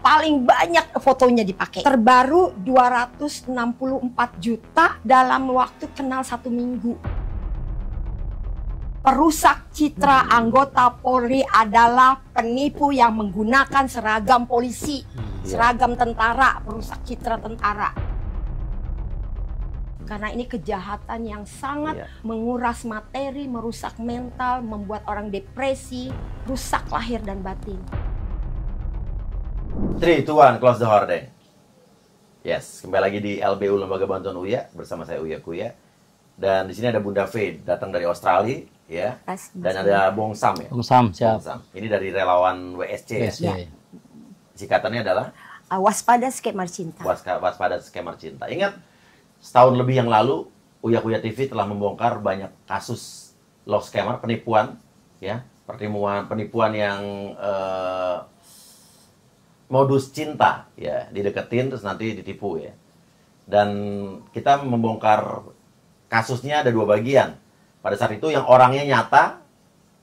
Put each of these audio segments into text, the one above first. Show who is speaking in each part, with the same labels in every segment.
Speaker 1: paling banyak fotonya dipakai. Terbaru 264 juta dalam waktu kenal 1 minggu. Perusak citra anggota Polri adalah penipu yang menggunakan seragam polisi, seragam tentara, perusak citra tentara. Karena ini kejahatan yang sangat menguras materi, merusak mental, membuat orang depresi, rusak lahir dan batin.
Speaker 2: 3, 2, 1, close the door deh. Yes, kembali lagi di LBU Lembaga Bantuan Uya bersama saya Uya Kuya. Dan di sini ada Bunda V datang dari Australia, ya. Dan ada Bong Sam ya.
Speaker 3: Bong Sam, siap.
Speaker 2: Bong Sam. Ini dari relawan WSC.
Speaker 3: Ya.
Speaker 2: Singkatannya adalah
Speaker 1: Waspada Skemar Cinta.
Speaker 2: Waspada Skemar Cinta. Ingat, setahun lebih yang lalu Uya Kuya TV telah membongkar banyak kasus love scammer, penipuan, ya, penipuan yang modus cinta, ya, dideketin terus nanti ditipu, ya. Dan kita membongkar kasusnya ada 2 bagian. Pada saat itu yang orangnya nyata,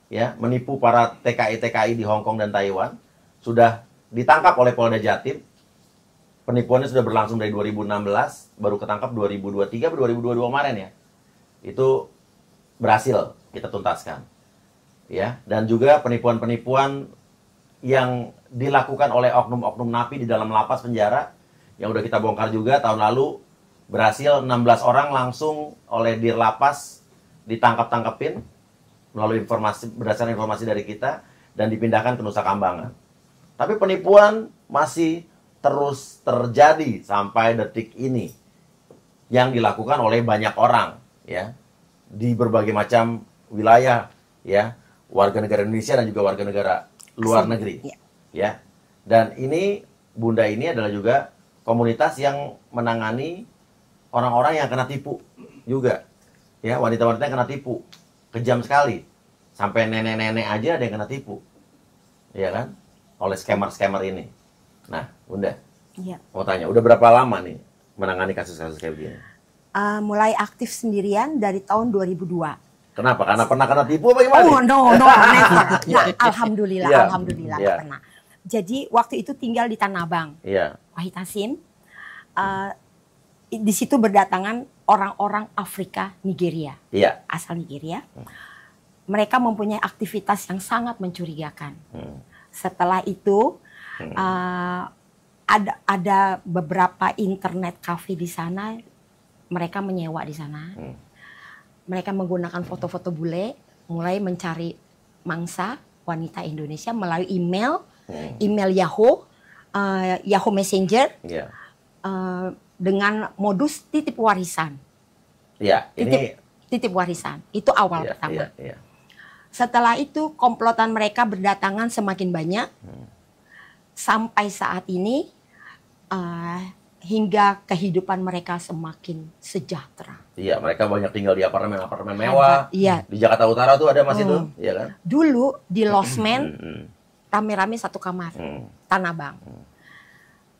Speaker 2: ya, menipu para TKI di Hong Kong dan Taiwan, sudah ditangkap oleh Polda Jatim. Penipuannya sudah berlangsung dari 2016, baru ketangkap 2023 atau 2022 kemarin, ya. Itu berhasil kita tuntaskan, ya. Dan juga penipuan-penipuan yang dilakukan oleh oknum-oknum napi di dalam lapas penjara yang udah kita bongkar juga tahun lalu, berhasil 16 orang langsung oleh dir lapas ditangkap-tangkepin melalui berdasarkan informasi dari kita dan dipindahkan ke Nusa Kambangan. Tapi penipuan masih terus terjadi sampai detik ini yang dilakukan oleh banyak orang, ya, di berbagai macam wilayah, ya, warga negara Indonesia dan juga warga negara luar negeri, ya. Dan ini Bunda ini adalah juga komunitas yang menangani orang-orang yang kena tipu juga, ya, wanita-wanita yang kena tipu, kejam sekali, sampai nenek-nenek aja ada yang kena tipu, ya kan, oleh scammer-scammer ini. Nah, Bunda, mau tanya, udah berapa lama nih menangani kasus-kasus kayak begini?
Speaker 1: Mulai aktif sendirian dari tahun 2002.
Speaker 2: Kenapa? Karena pernah kena tipu apa gimana?
Speaker 1: Oh, no, never. Nah, alhamdulillah, alhamdulillah nggak pernah. Jadi waktu itu tinggal di Tanah Abang, Wahid Hasim. Di situ berdatangan orang-orang Afrika, Nigeria, asal Nigeria. Mereka mempunyai aktivitas yang sangat mencurigakan. Setelah itu ada beberapa internet cafe di sana. Mereka menyewa di sana. Mereka menggunakan foto-foto bule, mulai mencari mangsa wanita Indonesia melalui email Yahoo, Yahoo Messenger, dengan modus titip warisan. Titip warisan, itu awal pertama. Setelah itu komplotan mereka berdatangan semakin banyak, sampai saat ini hingga kehidupan mereka semakin sejahtera.
Speaker 2: Iya, mereka banyak tinggal di apartemen mewah. Iya. Di Jakarta Utara tuh ada masih tuh, iya kan?
Speaker 1: Dulu di Losmen rame-rame satu kamar, Tanah Abang.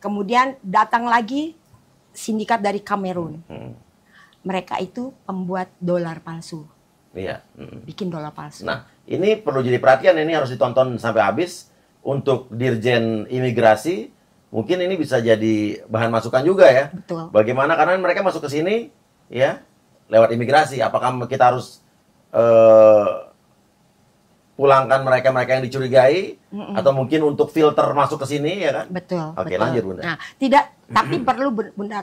Speaker 1: Kemudian datang lagi sindikat dari Kamerun. Mereka itu pembuat dolar palsu.
Speaker 2: Iya.
Speaker 1: Bikin dolar palsu.
Speaker 2: Nah, ini perlu jadi perhatian, ini harus ditonton sampai habis untuk Dirjen Imigrasi. Mungkin ini bisa jadi bahan masukan juga, ya.
Speaker 1: Betul.
Speaker 2: Bagaimana karena mereka masuk ke sini, ya, lewat imigrasi. Apakah kita harus pulangkan mereka yang dicurigai, atau mungkin untuk filter masuk ke sini, ya kan?
Speaker 1: Betul.
Speaker 2: Oke,
Speaker 1: betul.
Speaker 2: lanjut, Bunda.
Speaker 1: Nah, tapi perlu Bunda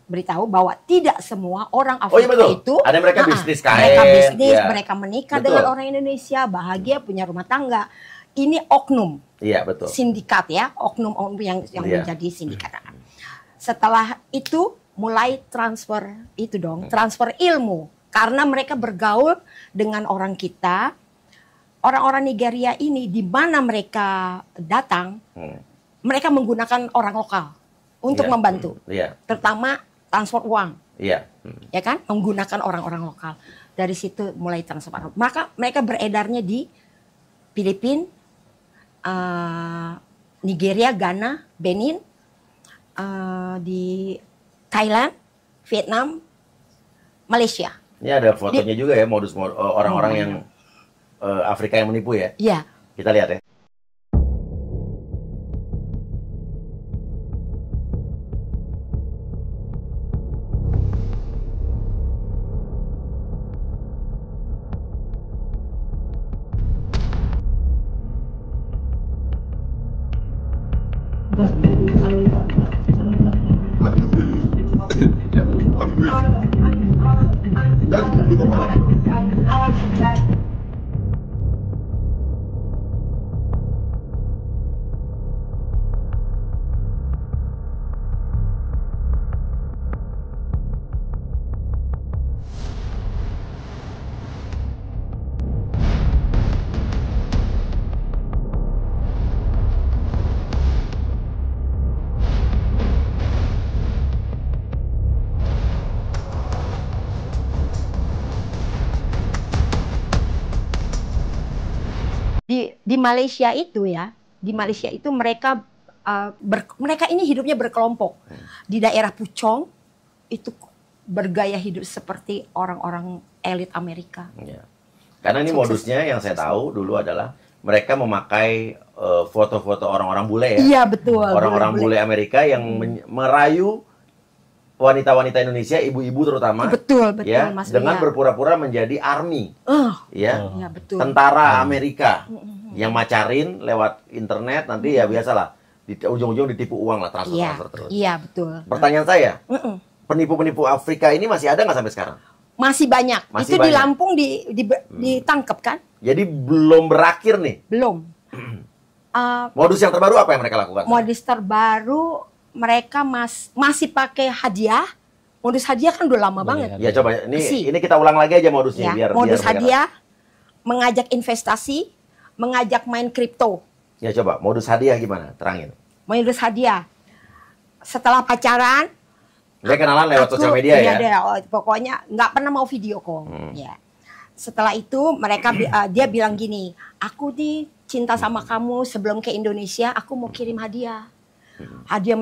Speaker 1: beritahu bahwa tidak semua orang Afrika itu
Speaker 2: ada mereka bisnis kain,
Speaker 1: mereka bisnis, mereka menikah dengan orang Indonesia, bahagia, punya rumah tangga. Ini oknum.
Speaker 2: Iya, betul.
Speaker 1: Sindikat, ya, oknum yang menjadi sindikat. Setelah itu mulai transfer transfer ilmu, karena mereka bergaul dengan orang kita. Orang-orang Nigeria ini di mana mereka datang, mereka menggunakan orang lokal untuk membantu. Terutama transfer uang. Ya kan? Menggunakan orang-orang lokal. Dari situ mulai transfer. Maka mereka beredarnya di Filipina, Nigeria, Ghana, Benin, di Thailand, Vietnam, Malaysia.
Speaker 2: Ini ada fotonya juga, ya, modus orang-orang yang Afrika yang menipu, ya.
Speaker 1: Iya.
Speaker 2: Kita lihat, ya.
Speaker 1: Di Malaysia itu ya, di Malaysia itu mereka mereka ini hidupnya berkelompok. Di daerah Puchong itu bergaya hidup seperti orang-orang elit Amerika.
Speaker 2: Ya. Karena ini modusnya yang saya tahu dulu adalah mereka memakai foto-foto orang-orang bule ya.
Speaker 1: Iya betul.
Speaker 2: Orang-orang bule Amerika yang merayu wanita-wanita Indonesia, ibu-ibu terutama,
Speaker 1: betul,
Speaker 2: ya,
Speaker 1: Mas
Speaker 2: dengan
Speaker 1: Ria.
Speaker 2: berpura-pura menjadi army, ya,
Speaker 1: Ya, betul.
Speaker 2: tentara Amerika yang macarin lewat internet, nanti ya biasalah di ujung-ujung ditipu uang lah, transfer terus.
Speaker 1: Iya betul.
Speaker 2: Pertanyaan saya, penipu-penipu Afrika ini masih ada nggak sampai sekarang?
Speaker 1: Masih banyak.
Speaker 2: Masih
Speaker 1: itu di
Speaker 2: banyak.
Speaker 1: Lampung ditangkap kan?
Speaker 2: Jadi belum berakhir nih.
Speaker 1: Belum.
Speaker 2: Modus yang terbaru apa yang mereka lakukan?
Speaker 1: Modus terbaru mereka masih pakai hadiah. Modus hadiah kan udah lama banget.
Speaker 2: Ya coba ini kita ulang lagi aja modusnya
Speaker 1: Ya,
Speaker 2: biar
Speaker 1: modus
Speaker 2: mereka
Speaker 1: hadiah, mengajak investasi, mengajak main kripto.
Speaker 2: Ya coba modus hadiah gimana? Terangin.
Speaker 1: Modus hadiah. Setelah pacaran,
Speaker 2: Dia kenalan lewat sosial media ya?
Speaker 1: Pokoknya nggak pernah mau video call. Ya. Setelah itu mereka dia bilang gini, aku nih cinta sama kamu, sebelum ke Indonesia aku mau kirim hadiah. Hadiah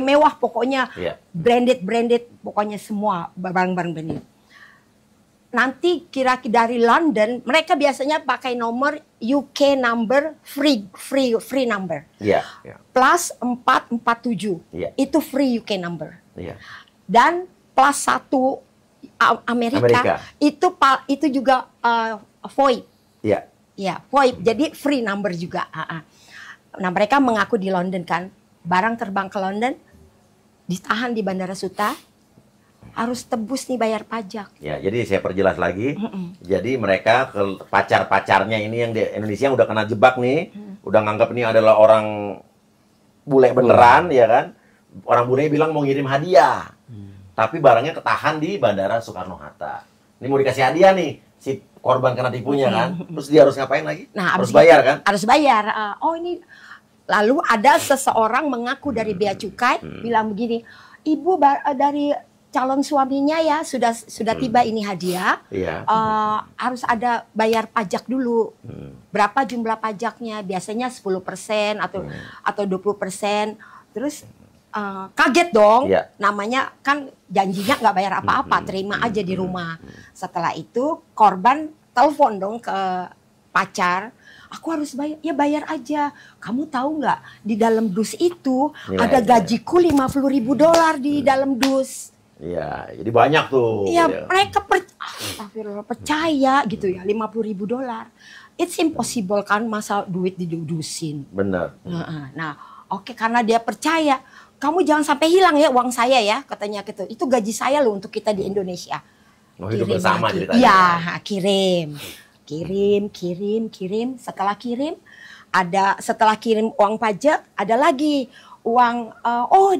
Speaker 1: mewah pokoknya, branded pokoknya semua barang-barang branded. Nanti kira-kira dari London mereka biasanya pakai nomor UK number free number.
Speaker 2: Iya.
Speaker 1: Plus 447 itu free UK number.
Speaker 2: Iya.
Speaker 1: Dan plus 1 Amerika. Itu juga VoIP.
Speaker 2: Iya.
Speaker 1: Ya, VoIP. Jadi free number juga. Nah, mereka mengaku di London kan, barang terbang ke London, ditahan di Bandara Suta, harus tebus nih bayar pajak.
Speaker 2: Ya, jadi saya perjelas lagi. Jadi mereka pacar-pacarnya ini yang di Indonesia yang udah kena jebak nih, udah nganggap ini adalah orang bule beneran, ya kan? Orang bule bilang mau ngirim hadiah, tapi barangnya ketahan di Bandara Soekarno-Hatta. Ini mau dikasih hadiah nih, si korban kena tipunya kan, terus dia harus ngapain lagi?
Speaker 1: Nah,
Speaker 2: harus bayar kan?
Speaker 1: Harus bayar. Ini lalu ada seseorang mengaku dari bea cukai bilang begini, ibu dari calon suaminya ya sudah tiba ini hadiah, harus ada bayar pajak dulu. Berapa jumlah pajaknya? Biasanya 10% atau 20%. Terus kaget dong, namanya kan janjinya nggak bayar apa-apa, terima aja di rumah. Setelah itu korban telepon dong ke pacar, aku harus bayar, ya bayar aja. Kamu tahu nggak di dalam dus itu ada gajiku $50.000 di dalam dus.
Speaker 2: Iya, jadi banyak tuh.
Speaker 1: Iya, mereka percaya gitu ya, $50.000. It's impossible kan masa duit didudusin.
Speaker 2: Benar.
Speaker 1: Nah, oke, karena dia percaya. Kamu jangan sampai hilang ya uang saya ya, katanya gitu. Itu gaji saya loh untuk kita di Indonesia.
Speaker 2: Oh, hidup bersama ceritanya.
Speaker 1: Iya, kirim. Setelah kirim uang pajak, ada lagi uang.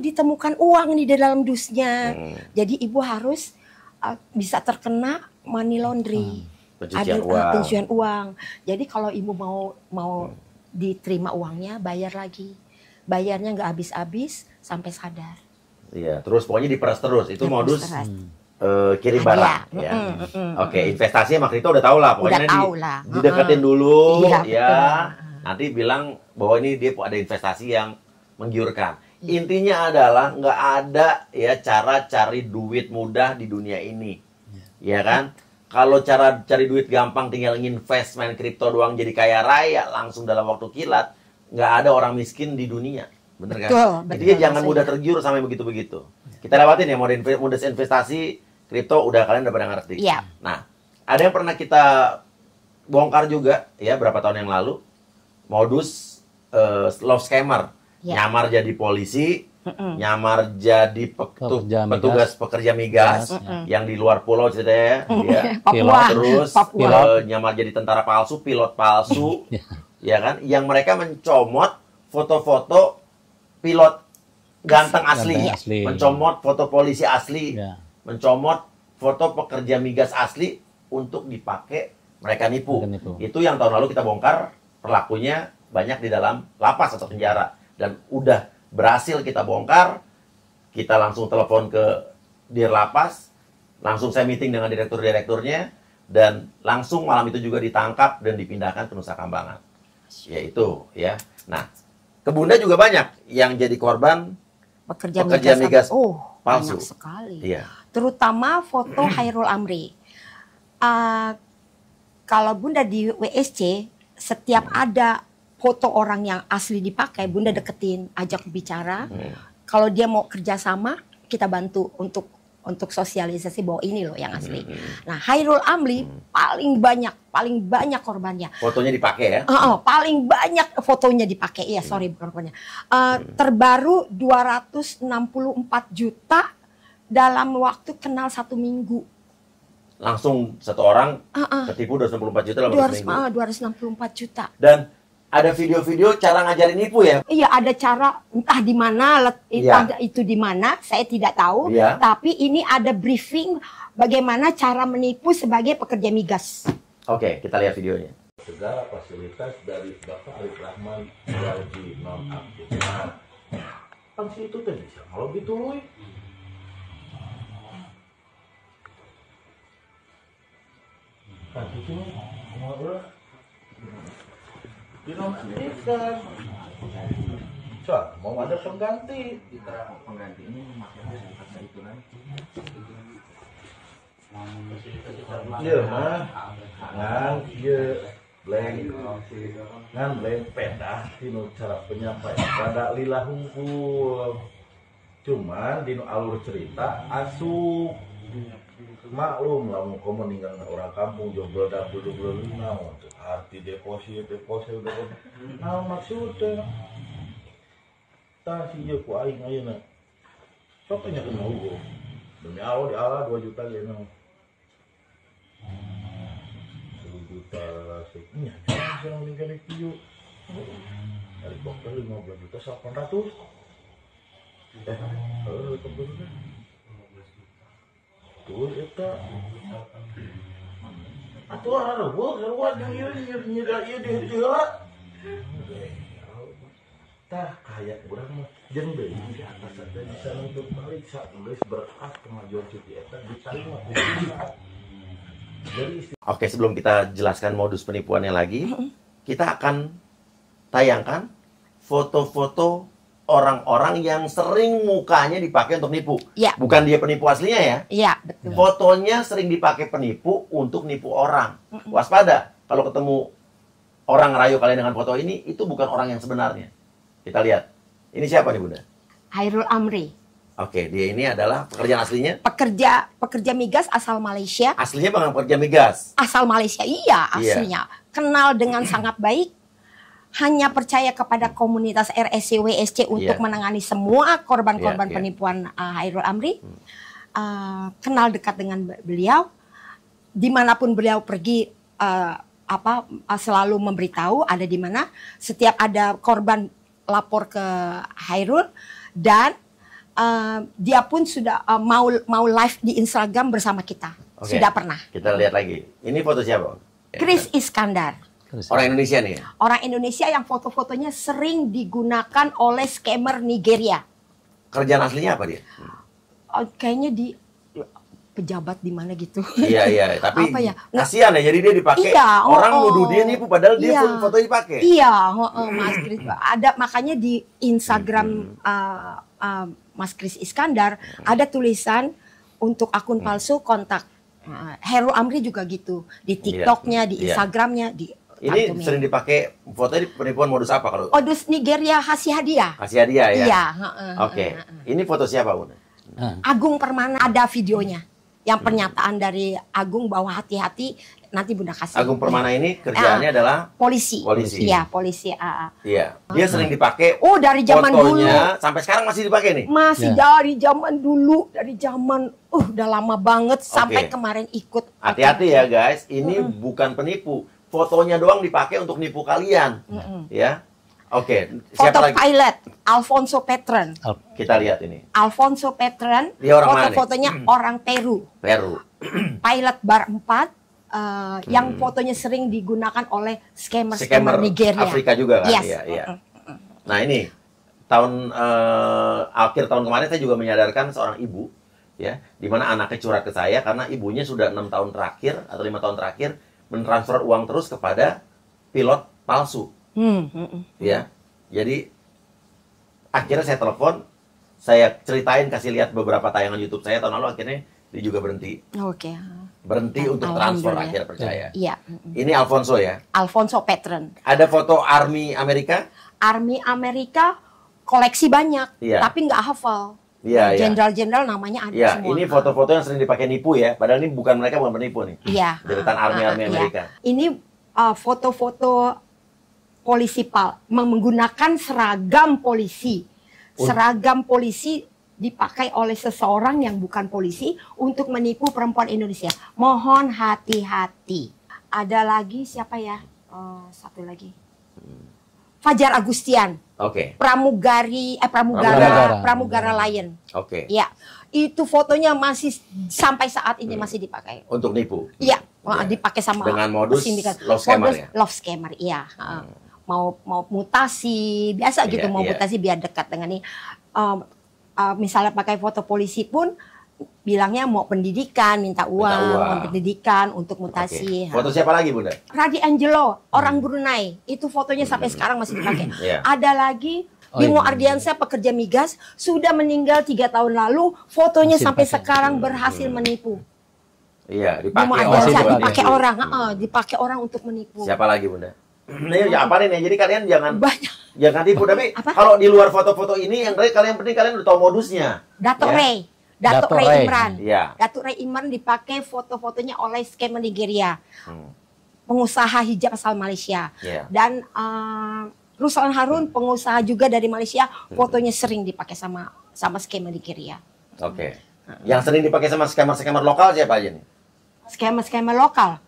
Speaker 1: Ditemukan uang nih di dalam dusnya. Jadi ibu harus bisa terkena money laundry. Pencucian uang. Jadi kalau ibu mau diterima uangnya, bayar lagi. Bayarnya nggak habis-habis sampai sadar.
Speaker 2: Iya, terus pokoknya diperas terus. Itu modus kirim barang. Ya. Oke, investasi sama kripto udah tahu lah. Pokoknya dideketin dulu, ya. Nanti bilang bahwa ini dia ada investasi yang menggiurkan. Intinya adalah nggak ada ya cara cari duit mudah di dunia ini, ya kan? Kalau cara cari duit gampang, tinggal nginvest main kripto doang jadi kaya raya langsung dalam waktu kilat. Nggak ada orang miskin di dunia, bener kan? Betul, jadi jangan mudah tergiur sampai begitu-begitu. Kita lewatin ya modus investasi kripto, kalian udah pada ngerti.
Speaker 1: Iya.
Speaker 2: Nah, ada yang pernah kita bongkar juga ya berapa tahun yang lalu, modus love scammer.
Speaker 1: Ya.
Speaker 2: Nyamar jadi polisi, nyamar jadi petugas pekerja migas yang di luar pulau ceritanya,
Speaker 1: Papua.
Speaker 2: Terus
Speaker 1: Papua.
Speaker 2: nyamar jadi tentara palsu, pilot palsu, ya kan? Yang mereka mencomot foto-foto pilot ganteng asli, mencomot foto polisi asli, mencomot foto pekerja migas asli untuk dipakai mereka nipu. Itu yang tahun lalu kita bongkar, pelakunya banyak di dalam lapas atau penjara, dan udah berhasil kita bongkar. Kita langsung telepon ke dir lapas, langsung saya meeting dengan direktur-direkturnya, dan langsung malam itu juga ditangkap dan dipindahkan ke Nusa Kambangan. Yaitu ya. Nah, ke Bunda juga banyak yang jadi korban pekerja migas palsu.
Speaker 1: Banyak sekali.
Speaker 2: Iya.
Speaker 1: Terutama foto Hairul Amri. Kalau Bunda di WSC, setiap ada foto orang yang asli dipakai, Bunda deketin, ajak bicara. Kalau dia mau kerjasama, kita bantu untuk sosialisasi bahwa ini loh yang asli. Nah, Hairul Amri paling banyak korbannya.
Speaker 2: Fotonya dipakai ya?
Speaker 1: Paling banyak fotonya dipakai. Iya, sorry korbannya. Terbaru 264 juta dalam waktu kenal 1 minggu.
Speaker 2: Langsung satu orang ketipu 264 juta dalam 1 minggu.
Speaker 1: 264 juta.
Speaker 2: Dan ada video-video cara ngajarin nipu ya?
Speaker 1: Iya, ada cara, entah di mana, itu di mana, saya tidak tahu. Tapi ini ada briefing bagaimana cara menipu sebagai pekerja migas.
Speaker 2: Oke, kita lihat videonya.
Speaker 3: Segala fasilitas dari Bapak Arif Rahman gaji nonaktif. Nah, kan situ tuh bisa kalau gitu loh. Kan itu ngobrol. Dinonaktifkan. Soal mau ada pengganti. Pengganti ini makanya itu nanti. Iya mah, ngan iya blank pedah dinu cara penyampaian pada lila hungkul. Cuman dinu alur cerita asup. Maklum lah mau kamu ninggal orang kampung jomblo dah belum naon arti deposit nah maksudnya tah si je ku aing ayeuna sok tanya ke mau demi Allah di Allah 2 juta ge no 2 juta sekinya jangan ninggal kieu dari bokter 15 juta 800 kebetulan tuh itu atuh ada gua nyida dia tah kayak urang mah jeung deui di atas ada bisa untuk balik saat geus berkas pengajuan cuti eta diterima.
Speaker 2: Oke, sebelum kita jelaskan modus penipuannya lagi, kita akan tayangkan foto-foto orang-orang yang sering mukanya dipakai untuk nipu.
Speaker 1: Ya.
Speaker 2: Bukan dia penipu aslinya ya.
Speaker 1: Iya, betul.
Speaker 2: Fotonya sering dipakai penipu untuk nipu orang. Waspada. Kalau ketemu orang rayu kalian dengan foto ini, itu bukan orang yang sebenarnya. Kita lihat. Ini siapa nih Bunda?
Speaker 1: Hairul Amri.
Speaker 2: Oke, dia ini adalah pekerjaan aslinya?
Speaker 1: Pekerja migas asal Malaysia.
Speaker 2: Aslinya bukan pekerja migas?
Speaker 1: Asal Malaysia, iya aslinya. Kenal dengan sangat baik. Hanya percaya kepada komunitas RSC WSC untuk menangani semua korban-korban penipuan Hairul Amri. Kenal dekat dengan beliau, dimanapun beliau pergi selalu memberitahu ada di mana. Setiap ada korban lapor ke Hairul, dan dia pun sudah mau live di Instagram bersama kita. Sudah pernah.
Speaker 2: Kita lihat lagi. Ini foto siapa?
Speaker 1: Chris Iskandar.
Speaker 2: Orang Indonesia nih ya?
Speaker 1: Orang Indonesia yang foto-fotonya sering digunakan oleh scammer Nigeria.
Speaker 2: Kerjaan aslinya apa dia?
Speaker 1: Kayaknya di pejabat di mana gitu.
Speaker 2: Iya, tapi
Speaker 1: apa ya?
Speaker 2: kasihan ya, jadi dia dipakai.
Speaker 1: Iya,
Speaker 2: orang nuduh dia nipu padahal dia fotonya dipakai.
Speaker 1: Iya, Mas Chris. Ada makanya di Instagram Mas Chris Iskandar ada tulisan untuk akun palsu kontak. Hairul Amri juga gitu. Di TikToknya, di Instagramnya, di
Speaker 2: ini sering dipakai fotonya di penipuan modus apa kalau?
Speaker 1: Modus Nigeria kasih hadiah.
Speaker 2: Kasih hadiah ya?
Speaker 1: Iya.
Speaker 2: Oke. Ini foto siapa Bunda?
Speaker 1: Agung Permana, ada videonya. Yang pernyataan dari Agung bahwa hati-hati nanti Bunda kasih.
Speaker 2: Agung Permana ini kerjaannya adalah
Speaker 1: polisi.
Speaker 2: Polisi.
Speaker 1: Iya, polisi.
Speaker 2: Iya. Dia sering dipakai.
Speaker 1: Oh, dari zaman dulu.
Speaker 2: Sampai sekarang masih dipakai nih.
Speaker 1: Masih dari zaman dulu, dari zaman udah lama banget sampai kemarin ikut.
Speaker 2: Hati-hati ya guys, ini bukan penipu. Fotonya doang dipakai untuk nipu kalian. Ya. Oke,
Speaker 1: Foto
Speaker 2: siapa lagi?
Speaker 1: pilot Alfonso Petren.
Speaker 2: Kita lihat ini.
Speaker 1: Alfonso Petren.
Speaker 2: Dia orang mana nih?
Speaker 1: Fotonya orang Peru.
Speaker 2: Peru.
Speaker 1: Pilot bar 4 yang fotonya sering digunakan oleh scammer Nigeria.
Speaker 2: Afrika juga kan?
Speaker 1: Yes.
Speaker 2: Iya. Nah ini akhir tahun kemarin saya juga menyadarkan seorang ibu, ya, di mana anaknya curhat ke saya karena ibunya sudah 6 tahun terakhir atau 5 tahun terakhir mentransfer uang terus kepada pilot palsu. Ya, jadi akhirnya saya telepon, saya ceritain, kasih lihat beberapa tayangan YouTube saya tahun lalu, akhirnya dia juga berhenti. Berhenti untuk transfer, akhirnya percaya.
Speaker 1: Iya.
Speaker 2: Ini Alfonso ya?
Speaker 1: Alfonso Petren.
Speaker 2: Ada foto Army Amerika?
Speaker 1: Army Amerika koleksi banyak, tapi nggak hafal.
Speaker 2: Iya,
Speaker 1: Jenderal-jenderal namanya ada semua.
Speaker 2: Ini foto-foto yang sering dipakai nipu ya, padahal ini bukan penipu nih.
Speaker 1: Iya.
Speaker 2: Deretan Army Amerika.
Speaker 1: Ini foto-foto polisi menggunakan seragam polisi. Seragam polisi dipakai oleh seseorang yang bukan polisi untuk menipu perempuan Indonesia. Mohon hati-hati. Ada lagi siapa ya? Satu lagi. Fajar Agustian. Pramugara Lion. Ya. Itu fotonya masih sampai saat ini masih dipakai.
Speaker 2: Untuk nipu.
Speaker 1: Iya, dipakai sama
Speaker 2: dengan modus love scammer ya.
Speaker 1: Love scammer, iya. Mau mutasi biasa gitu, mutasi biar dekat dengan ini. Misalnya pakai foto polisi pun bilangnya mau pendidikan, minta uang. Mau pendidikan untuk mutasi.
Speaker 2: Foto siapa lagi Bunda?
Speaker 1: Radi Angelo, orang Brunei. Itu fotonya sampai sekarang masih dipakai. Ada lagi Bimo Ardiansyah, pekerja migas, sudah meninggal 3 tahun lalu. Fotonya sampai sekarang berhasil menipu.
Speaker 2: Iya,
Speaker 1: dipakai orang untuk menipu.
Speaker 2: Siapa lagi Bunda? Ini apa nih? Jadi kalian jangan tipu. Tapi kalau di luar foto-foto ini, yang kalian udah tahu modusnya.
Speaker 1: Dato' Ray Imran.
Speaker 2: Ya.
Speaker 1: Dato' Ray Imran dipakai foto-fotonya oleh scammer Nigeria. Pengusaha hijab asal Malaysia. Dan Ruslan Harun, pengusaha juga dari Malaysia, fotonya sering dipakai sama scammer Nigeria.
Speaker 2: Yang sering dipakai sama scammer lokal siapa aja nih?
Speaker 1: Scammer lokal.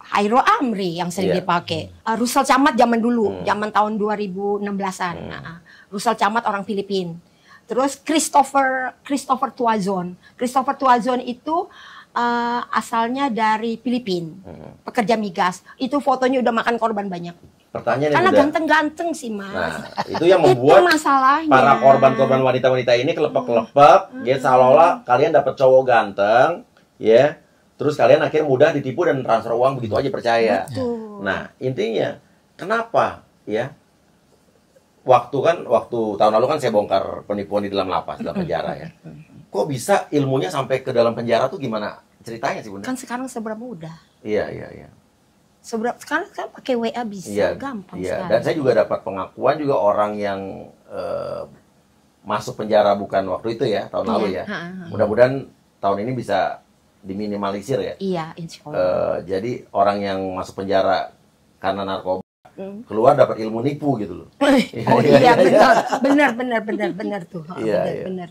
Speaker 1: Hairo Amri yang sering dipakai. Rusel Camat zaman dulu, zaman tahun 2016-an. Rusel Camat orang Filipina. Terus Christopher Tuazon. Christopher Tuazon itu asalnya dari Filipina. Pekerja migas. Itu fotonya udah makan korban banyak.
Speaker 2: Pertanyaannya
Speaker 1: karena ganteng-ganteng sih Mas.
Speaker 2: Nah, itu yang membuat para korban-korban wanita-wanita ini kelepek-kelepek. Ya seolah-olah kalian dapat cowok ganteng, ya. Terus kalian akhirnya mudah ditipu dan transfer uang begitu aja percaya.
Speaker 1: Betul.
Speaker 2: Nah, intinya kenapa ya? Waktu tahun lalu kan saya bongkar penipuan di dalam lapas, dalam penjara ya. Kok bisa ilmunya sampai ke dalam penjara tuh gimana ceritanya sih Bunda?
Speaker 1: Kan sekarang seberapa mudah.
Speaker 2: Iya.
Speaker 1: Sekarang kan pakai WA bisa, gampang sekali.
Speaker 2: Dan saya juga dapat pengakuan juga orang yang masuk penjara bukan waktu itu ya, tahun lalu ya. Mudah-mudahan tahun ini bisa diminimalisir ya.
Speaker 1: Iya, insya Allah.
Speaker 2: Jadi orang yang masuk penjara karena narkoba keluar dapat ilmu nipu gitu loh.
Speaker 1: Oh iya benar tuh. Benar.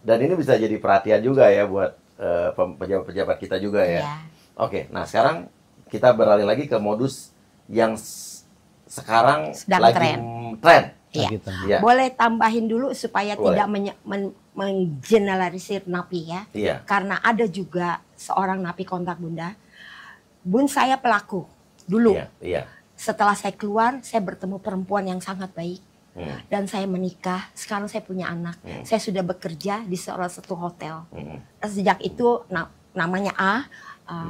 Speaker 2: Dan ini bisa jadi perhatian juga ya buat pejabat-pejabat kita juga ya. Oke, nah sekarang kita beralih lagi ke modus yang sekarang
Speaker 1: sedang
Speaker 2: lagi tren.
Speaker 1: Iya. Boleh tambahin dulu supaya tidak menggeneralisir napi ya. Karena ada juga seorang napi kontak Bunda. Bun, saya pelaku dulu. Setelah saya keluar, saya bertemu perempuan yang sangat baik. Dan saya menikah, sekarang saya punya anak. Saya sudah bekerja di salah satu hotel. Sejak itu namanya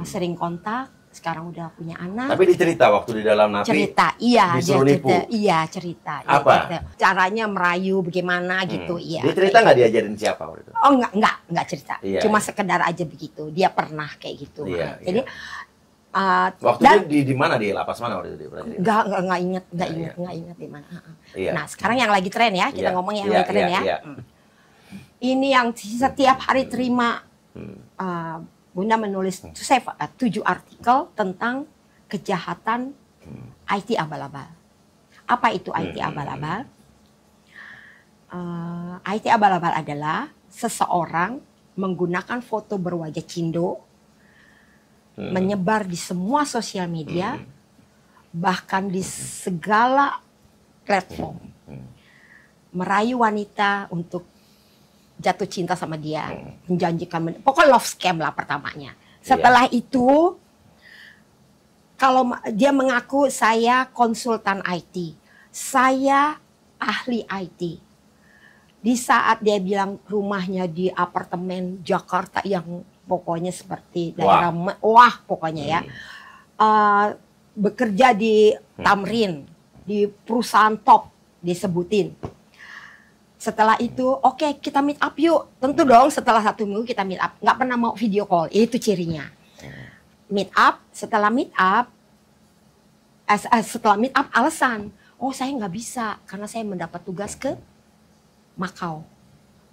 Speaker 1: sering kontak. Sekarang udah punya anak.
Speaker 2: Tapi dicerita waktu di dalam napi.
Speaker 1: Cerita, iya.
Speaker 2: Disuruh nipu.
Speaker 1: Iya, cerita.
Speaker 2: Apa?
Speaker 1: Cerita. Caranya merayu bagaimana gitu. Iya.
Speaker 2: Dia cerita nggak diajarin siapa waktu itu?
Speaker 1: Oh enggak cerita. Cuma sekedar aja begitu. Dia pernah kayak gitu. Jadi
Speaker 2: waktu itu di mana, di lapas mana waktu itu dia berarti?
Speaker 1: Enggak ingat di mana. Nah, sekarang yang lagi tren ya, kita ngomong yang lagi tren ya. Ini yang setiap hari terima Bunda menulis 7 artikel tentang kejahatan IT abal-abal. Apa itu IT abal-abal? IT abal-abal adalah seseorang menggunakan foto berwajah cindo, menyebar di semua sosial media, bahkan di segala platform, merayu wanita untuk jatuh cinta sama dia, menjanjikan, pokoknya love scam lah pertamanya. Setelah itu, kalau dia mengaku saya konsultan IT, saya ahli IT. Di saat dia bilang rumahnya di apartemen Jakarta yang pokoknya seperti daerah pokoknya ya, bekerja di Tamrin, di perusahaan top disebutin. Setelah itu, oke, kita meet up yuk. Tentu dong setelah 1 minggu kita meet up. Nggak pernah mau video call, itu cirinya. Meet up, setelah meet up alasan, oh saya nggak bisa karena saya mendapat tugas ke Makau.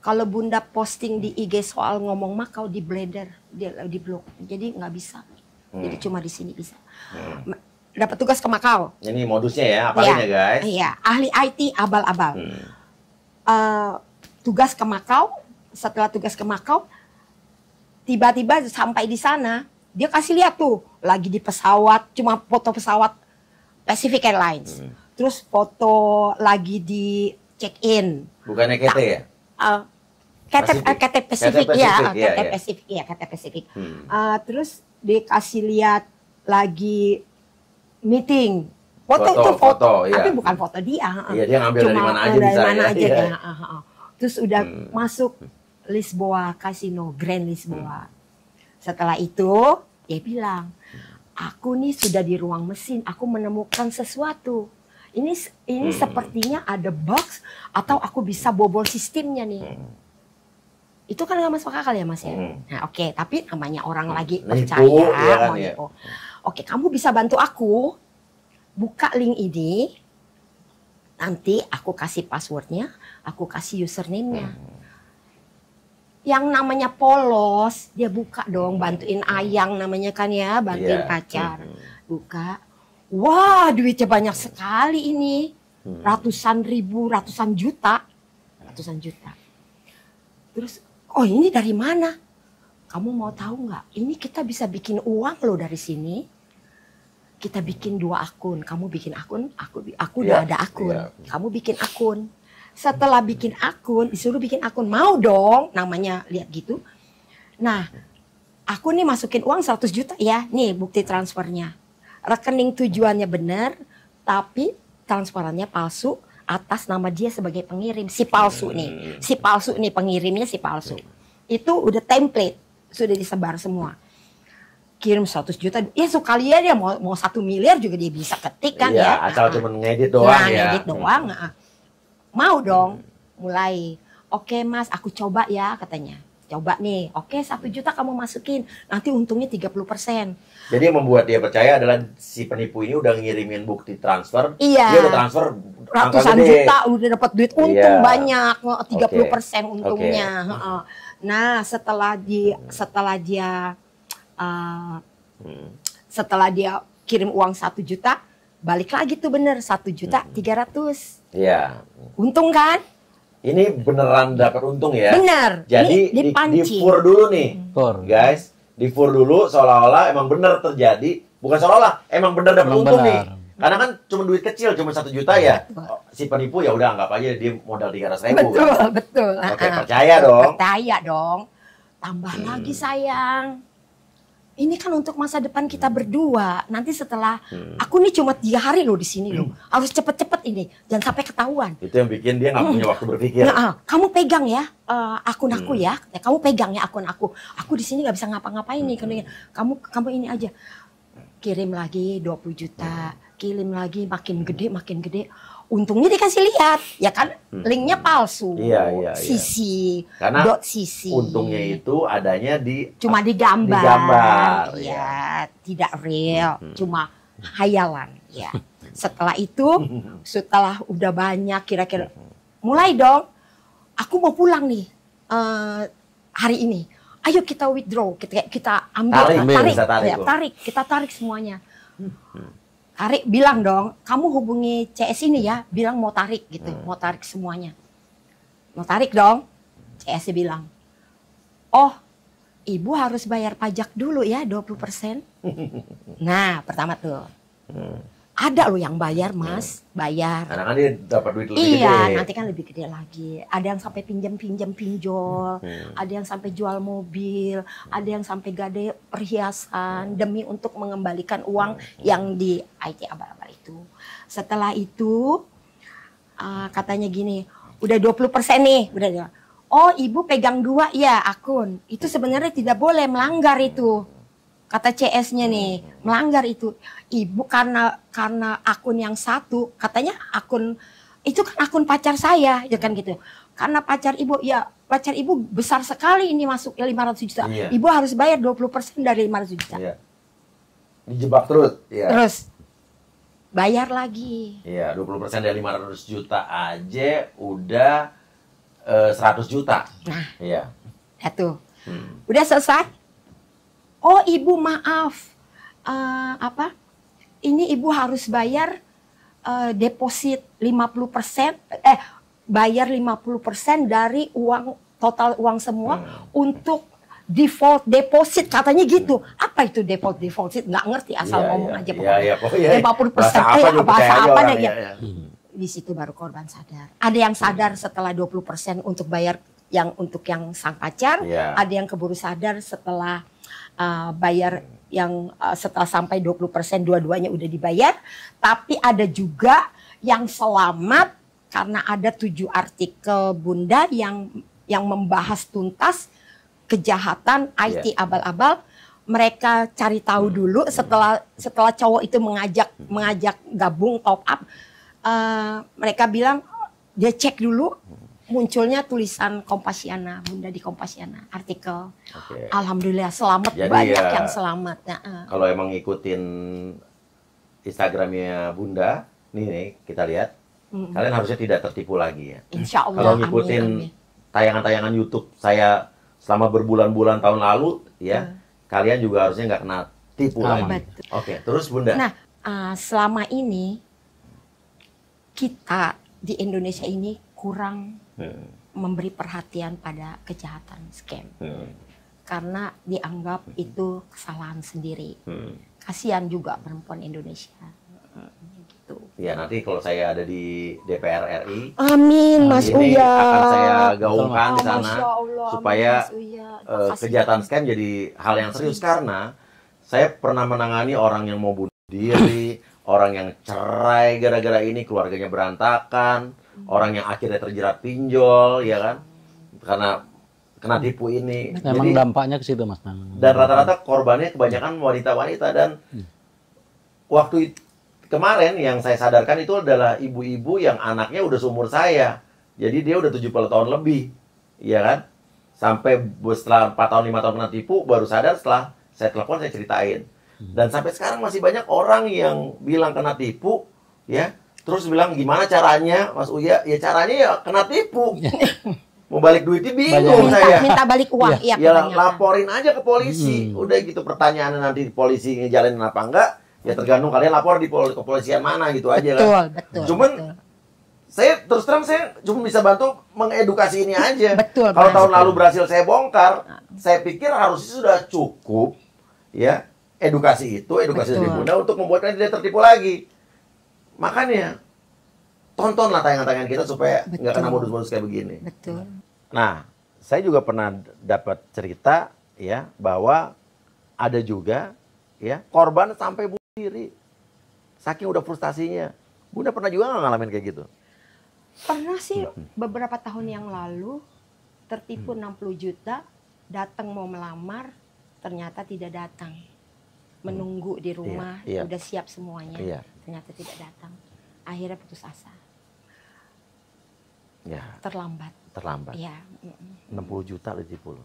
Speaker 1: Kalau Bunda posting di IG soal ngomong Makau, di blender, di blok, jadi nggak bisa. Jadi cuma di sini bisa. Dapat tugas ke Makau.
Speaker 2: Ini modusnya ya, apalagi ya guys.
Speaker 1: Iya, ahli IT abal-abal. Tugas ke Makau, setelah tugas ke Makau, tiba-tiba sampai di sana, dia kasih lihat tuh, lagi di pesawat, cuma foto pesawat Pacific Airlines. Terus foto lagi di check-in.
Speaker 2: Bukannya KT ya?
Speaker 1: KT Pacific, ya, KT Pacific. Terus dikasih lihat lagi meeting. Foto, tapi bukan foto dia.
Speaker 2: Iya, dia ngambil dari mana aja bisa.
Speaker 1: Terus udah masuk Lisboa Casino, Grand Lisboa. Setelah itu dia bilang, aku nih sudah di ruang mesin, aku menemukan sesuatu. Ini sepertinya ada bugs atau aku bisa bobol sistemnya nih. Itu kan nggak masuk akal ya Mas ya. Nah oke, tapi namanya orang lagi percaya mau nipu. Oke, kamu bisa bantu aku. Buka link ini, nanti aku kasih passwordnya, aku kasih username-nya. Yang namanya polos, dia buka dong, bantuin Ayang namanya kan ya, bantuin pacar. Buka, wah duitnya banyak sekali ini, ratusan ribu, ratusan juta. Terus, oh ini dari mana? Kamu mau tahu nggak? Ini kita bisa bikin uang loh dari sini. Kita bikin 2 akun, kamu bikin akun, aku udah ada akun, kamu bikin akun. Setelah bikin akun, disuruh bikin akun, mau dong, namanya lihat gitu. Nah, aku nih masukin uang 100 juta ya, nih bukti transfernya. Rekening tujuannya benar, tapi transferannya palsu atas nama dia sebagai pengirim, si palsu nih pengirimnya si palsu. Itu udah template, sudah disebar semua. Kirim 100 juta, ya sekali dia mau 1 miliar juga dia bisa ketik kan ya.
Speaker 2: Asal cuma ngedit doang ya.
Speaker 1: Ngedit doang. Mau dong, mulai. Oke Mas, aku coba ya katanya. Coba nih, oke 1 juta kamu masukin, nanti untungnya 30%.
Speaker 2: Jadi yang membuat dia percaya adalah si penipu ini udah ngirimin bukti transfer.
Speaker 1: Iya.
Speaker 2: Dia udah transfer
Speaker 1: ratusan juta, udah dapat duit untung banyak, 30% untungnya. Nah setelah dia kirim uang 1 juta, balik lagi tuh bener 1.300.000. Iya. Untung kan?
Speaker 2: Ini beneran dapat untung ya?
Speaker 1: Bener.
Speaker 2: Jadi di fur dulu nih, guys. Di fur dulu seolah-olah emang bener terjadi, bukan seolah-olah, emang bener dapat untung nih. Karena kan cuma duit kecil, cuma 1 juta ya. Si penipu ya udah anggap aja dia modal 300.000.
Speaker 1: Betul.
Speaker 2: Oke, percaya dong.
Speaker 1: Percaya dong. Tambah lagi sayang. Ini kan untuk masa depan kita berdua. Nanti setelah aku nih cuma 3 hari loh di sini loh. Harus cepet-cepet ini, jangan sampai ketahuan.
Speaker 2: Itu yang bikin dia nggak punya waktu berpikir.
Speaker 1: Nah, kamu pegang ya akun aku ya. Kamu pegang ya akun aku. Aku di sini nggak bisa ngapa-ngapain nih. Kamu ini aja. Kirim lagi 20 juta. Kirim lagi makin gede. Untungnya dikasih lihat, ya kan linknya palsu.
Speaker 2: Iya.
Speaker 1: Sisi.
Speaker 2: Karena
Speaker 1: sisi.
Speaker 2: untungnya itu adanya
Speaker 1: cuma digambar. Ya, tidak real, cuma hayalan. Ya. Setelah itu, setelah udah banyak kira-kira, mulai dong. Aku mau pulang nih hari ini. ayo kita withdraw, kita ambil, kita tarik semuanya. Tarik, bilang dong, kamu hubungi CS ini ya, bilang mau tarik gitu, mau tarik semuanya. Mau tarik dong, CS bilang, oh ibu harus bayar pajak dulu ya 20%. Nah pertama tuh, ada loh yang bayar mas, bayar.
Speaker 2: Karena kan dia dapat duit lebih gede.
Speaker 1: Iya, nanti kan lebih gede lagi. Ada yang sampai pinjol, ada yang sampai jual mobil, ada yang sampai gade perhiasan demi untuk mengembalikan uang yang di IT abal-abal itu. Setelah itu katanya gini, udah 20% nih, udah. Oh ibu pegang 2 ya akun, itu sebenarnya tidak boleh, melanggar itu. Kata CS-nya nih, melanggar itu. Ibu karena akun yang satu, katanya akun, itu kan akun pacar saya, ya kan gitu. Karena pacar ibu, ya pacar ibu besar sekali ini masuk 500 juta. Iya. Ibu harus bayar 20% dari 500 juta. Iya.
Speaker 2: Dijebak terus. Iya.
Speaker 1: Terus, bayar lagi.
Speaker 2: Iya, 20% dari 500 juta aja udah 100 juta.
Speaker 1: Nah,
Speaker 2: iya.
Speaker 1: Itu. Udah selesai? Oh ibu maaf, ini ibu harus bayar deposit 50%, bayar 50% dari uang total uang semua untuk default deposit, katanya gitu. Apa itu default deposit? Nggak ngerti, asal ngomong aja pokoknya. 50%, bahasa apa deh ya. Di situ baru korban sadar. Ada yang sadar setelah 20% untuk bayar yang untuk yang sang pacar, ada yang keburu sadar setelah bayar yang setelah sampai 20% dua-duanya udah dibayar. Tapi ada juga yang selamat karena ada 7 artikel Bunda yang membahas tuntas kejahatan IT abal-abal. Mereka cari tahu dulu setelah cowok itu mengajak gabung top up. Mereka bilang dia cek dulu, munculnya tulisan Kompasiana, Bunda di Kompasiana, artikel. Alhamdulillah selamat. Jadi banyak yang selamat.
Speaker 2: Kalau emang ngikutin Instagramnya Bunda, nih kita lihat, kalian harusnya tidak tertipu lagi ya.
Speaker 1: Insya Allah.
Speaker 2: Kalau ngikutin tayangan-tayangan YouTube saya selama berbulan-bulan tahun lalu, ya kalian juga harusnya nggak kena tipu lagi. Oke, terus Bunda.
Speaker 1: Nah, selama ini kita di Indonesia ini kurang memberi perhatian pada kejahatan scam. Karena dianggap itu kesalahan sendiri. Kasihan juga perempuan Indonesia. Gitu.
Speaker 2: Ya nanti kalau saya ada di DPR RI,
Speaker 1: amin Mas Uya,
Speaker 2: akan saya gaungkan di sana supaya kejahatan scam jadi hal yang serius. Karena saya pernah menangani orang yang mau bunuh diri, orang yang cerai gara-gara ini, keluarganya berantakan, orang yang akhirnya terjerat pinjol, ya kan, karena kena tipu ini.
Speaker 4: Memang jadi, dampaknya ke situ, Mas.
Speaker 2: Dan rata-rata korbannya kebanyakan wanita-wanita. Dan waktu kemarin yang saya sadarkan itu adalah ibu-ibu yang anaknya udah seumur saya. Jadi dia udah 70 tahun lebih, ya kan. Sampai setelah 4 tahun, 5 tahun kena tipu, baru sadar setelah saya telepon, saya ceritain. Dan sampai sekarang masih banyak orang yang bilang kena tipu, ya. Terus bilang gimana caranya, Mas Uya? Ya caranya ya kena tipu. Mau balik duitnya bingung saya.
Speaker 1: Minta balik uang.
Speaker 2: Ya, laporin aja ke polisi. Udah gitu pertanyaannya nanti polisi ngejalanin apa enggak. Ya tergantung kalian lapor di kepolisian mana gitu aja kan.
Speaker 1: Betul.
Speaker 2: Cuman saya terus terang saya cuma bisa bantu mengedukasi ini aja.
Speaker 1: Betul.
Speaker 2: Kalau tahun lalu berhasil saya bongkar, saya pikir harusnya sudah cukup ya edukasi dari Bunda untuk membuatnya tidak tertipu lagi. Makanya tontonlah tayangan-tayangan kita supaya nggak kena modus-modus kayak begini.
Speaker 1: Betul.
Speaker 2: Nah, saya juga pernah dapat cerita ya bahwa ada juga ya korban sampai bunuh diri. Saking udah frustasinya. Bunda pernah juga nggak ngalamin kayak gitu?
Speaker 1: Pernah sih beberapa tahun yang lalu tertipu 60 juta, datang mau melamar, ternyata tidak datang. Menunggu di rumah, udah siap semuanya, ternyata tidak datang. Akhirnya putus asa.
Speaker 2: Ya.
Speaker 1: Terlambat. Ya.
Speaker 2: 60 juta ditipu loh.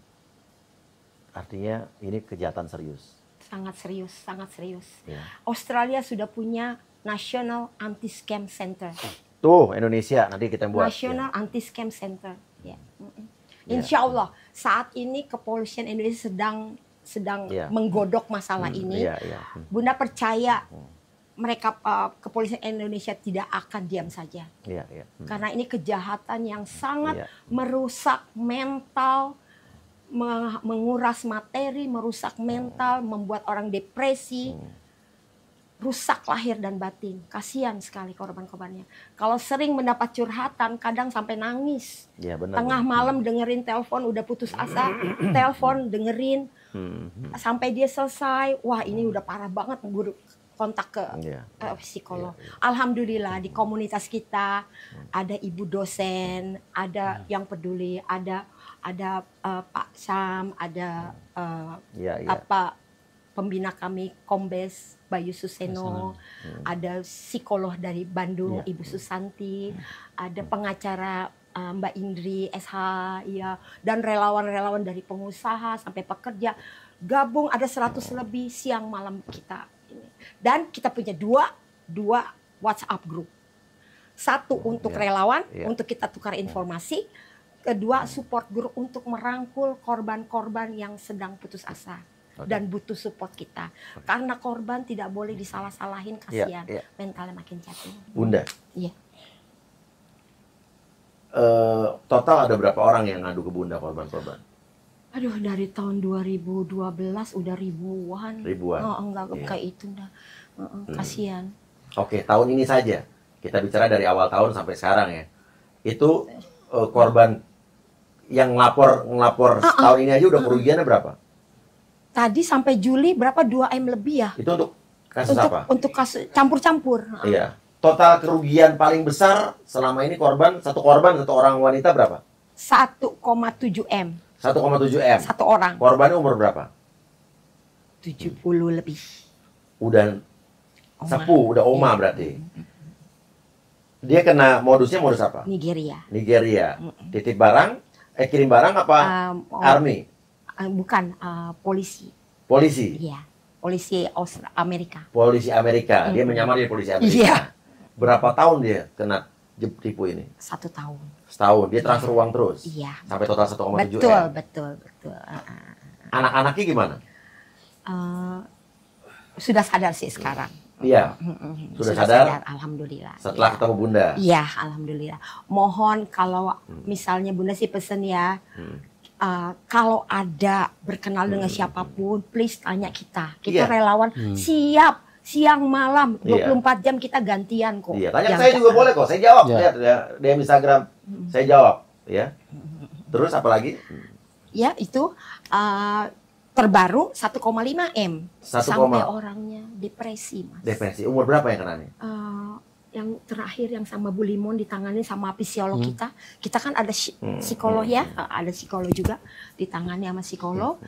Speaker 2: Artinya ini kejahatan serius.
Speaker 1: Sangat serius, sangat serius.
Speaker 2: Ya.
Speaker 1: Australia sudah punya National Anti-Scam Center.
Speaker 2: Tuh Indonesia nanti kita buat.
Speaker 1: National Anti-Scam Center. Ya. Insya Allah saat ini kepolisian Indonesia sedang menggodok masalah ini. Bunda percaya mereka kepolisian Indonesia tidak akan diam saja. Karena ini kejahatan yang sangat merusak mental, menguras materi, merusak mental, membuat orang depresi. Rusak lahir dan batin. Kasihan sekali korban-korbannya. Kalau sering mendapat curhatan, kadang sampai nangis. Tengah malam dengerin telepon, udah putus asa, telepon dengerin, sampai dia selesai. Wah, ini udah parah banget, guru kontak ke psikolog. Alhamdulillah di komunitas kita ada ibu dosen, ada yang peduli, ada Pak Sam, ada pembina kami Kombes Bayu Suseno, ada psikolog dari Bandung Ibu Susanti, ada pengacara Mbak Indri SH, dan relawan-relawan dari pengusaha sampai pekerja gabung, ada 100 lebih siang malam kita ini. Dan kita punya dua WhatsApp group. Satu untuk relawan, untuk kita tukar informasi. Kedua support group untuk merangkul korban-korban yang sedang putus asa. Dan butuh support kita. Karena korban tidak boleh disalah-salahin, kasihan. Mentalnya makin jatuh.
Speaker 2: Bunda.
Speaker 1: Iya.
Speaker 2: Total ada berapa orang yang ngadu ke Bunda korban-korban?
Speaker 1: Aduh, dari tahun 2012 udah ribuan. Enggak kayak itu dah. Kasihan.
Speaker 2: Oke, tahun ini saja. Kita bicara dari awal tahun sampai sekarang ya. Itu korban yang ngelapor tahun ini aja udah kerugiannya berapa?
Speaker 1: Tadi sampai Juli berapa 2M lebih ya?
Speaker 2: Itu untuk kasus apa?
Speaker 1: Untuk kasus campur-campur.
Speaker 2: Iya. Total kerugian paling besar selama ini satu orang wanita berapa?
Speaker 1: 1,7 M.
Speaker 2: 1,7 M.
Speaker 1: Satu orang.
Speaker 2: Korbannya umur berapa?
Speaker 1: 70 lebih.
Speaker 2: Udah sepuh, udah oma berarti. Dia kena modus apa?
Speaker 1: Nigeria.
Speaker 2: Titip barang, kirim barang apa? Army?
Speaker 1: Bukan, polisi.
Speaker 2: Polisi?
Speaker 1: Iya, polisi Amerika.
Speaker 2: Polisi Amerika, dia menyamar jadi polisi Amerika.
Speaker 1: Iya.
Speaker 2: Berapa tahun dia kena tipu ini?
Speaker 1: 1 tahun.
Speaker 2: Setahun, dia transfer uang terus?
Speaker 1: Iya.
Speaker 2: Sampai total 1,7 M?
Speaker 1: Betul.
Speaker 2: Anak-anaknya gimana?
Speaker 1: Sudah sadar sih sekarang.
Speaker 2: Iya, sudah sadar?
Speaker 1: Alhamdulillah.
Speaker 2: Setelah ketemu Bunda?
Speaker 1: Iya, alhamdulillah. Mohon kalau misalnya Bunda sih pesen ya, kalau ada berkenal dengan siapapun, please tanya kita. Kita relawan siap, siang malam, 24 jam kita gantian kok.
Speaker 2: Iya, tanya saya juga boleh kok, saya jawab. Lihat ya, di Instagram, saya jawab. Ya. Terus apa lagi?
Speaker 1: Ya, itu terbaru 1,5 M. Sampai orangnya depresi, Mas.
Speaker 2: Depresi, umur berapa yang kenanya?
Speaker 1: Yang terakhir yang sama Bu Limon ditangani sama psikolog kita. Kita kan ada psikolog ya, ada psikolog juga ditangani sama psikolog.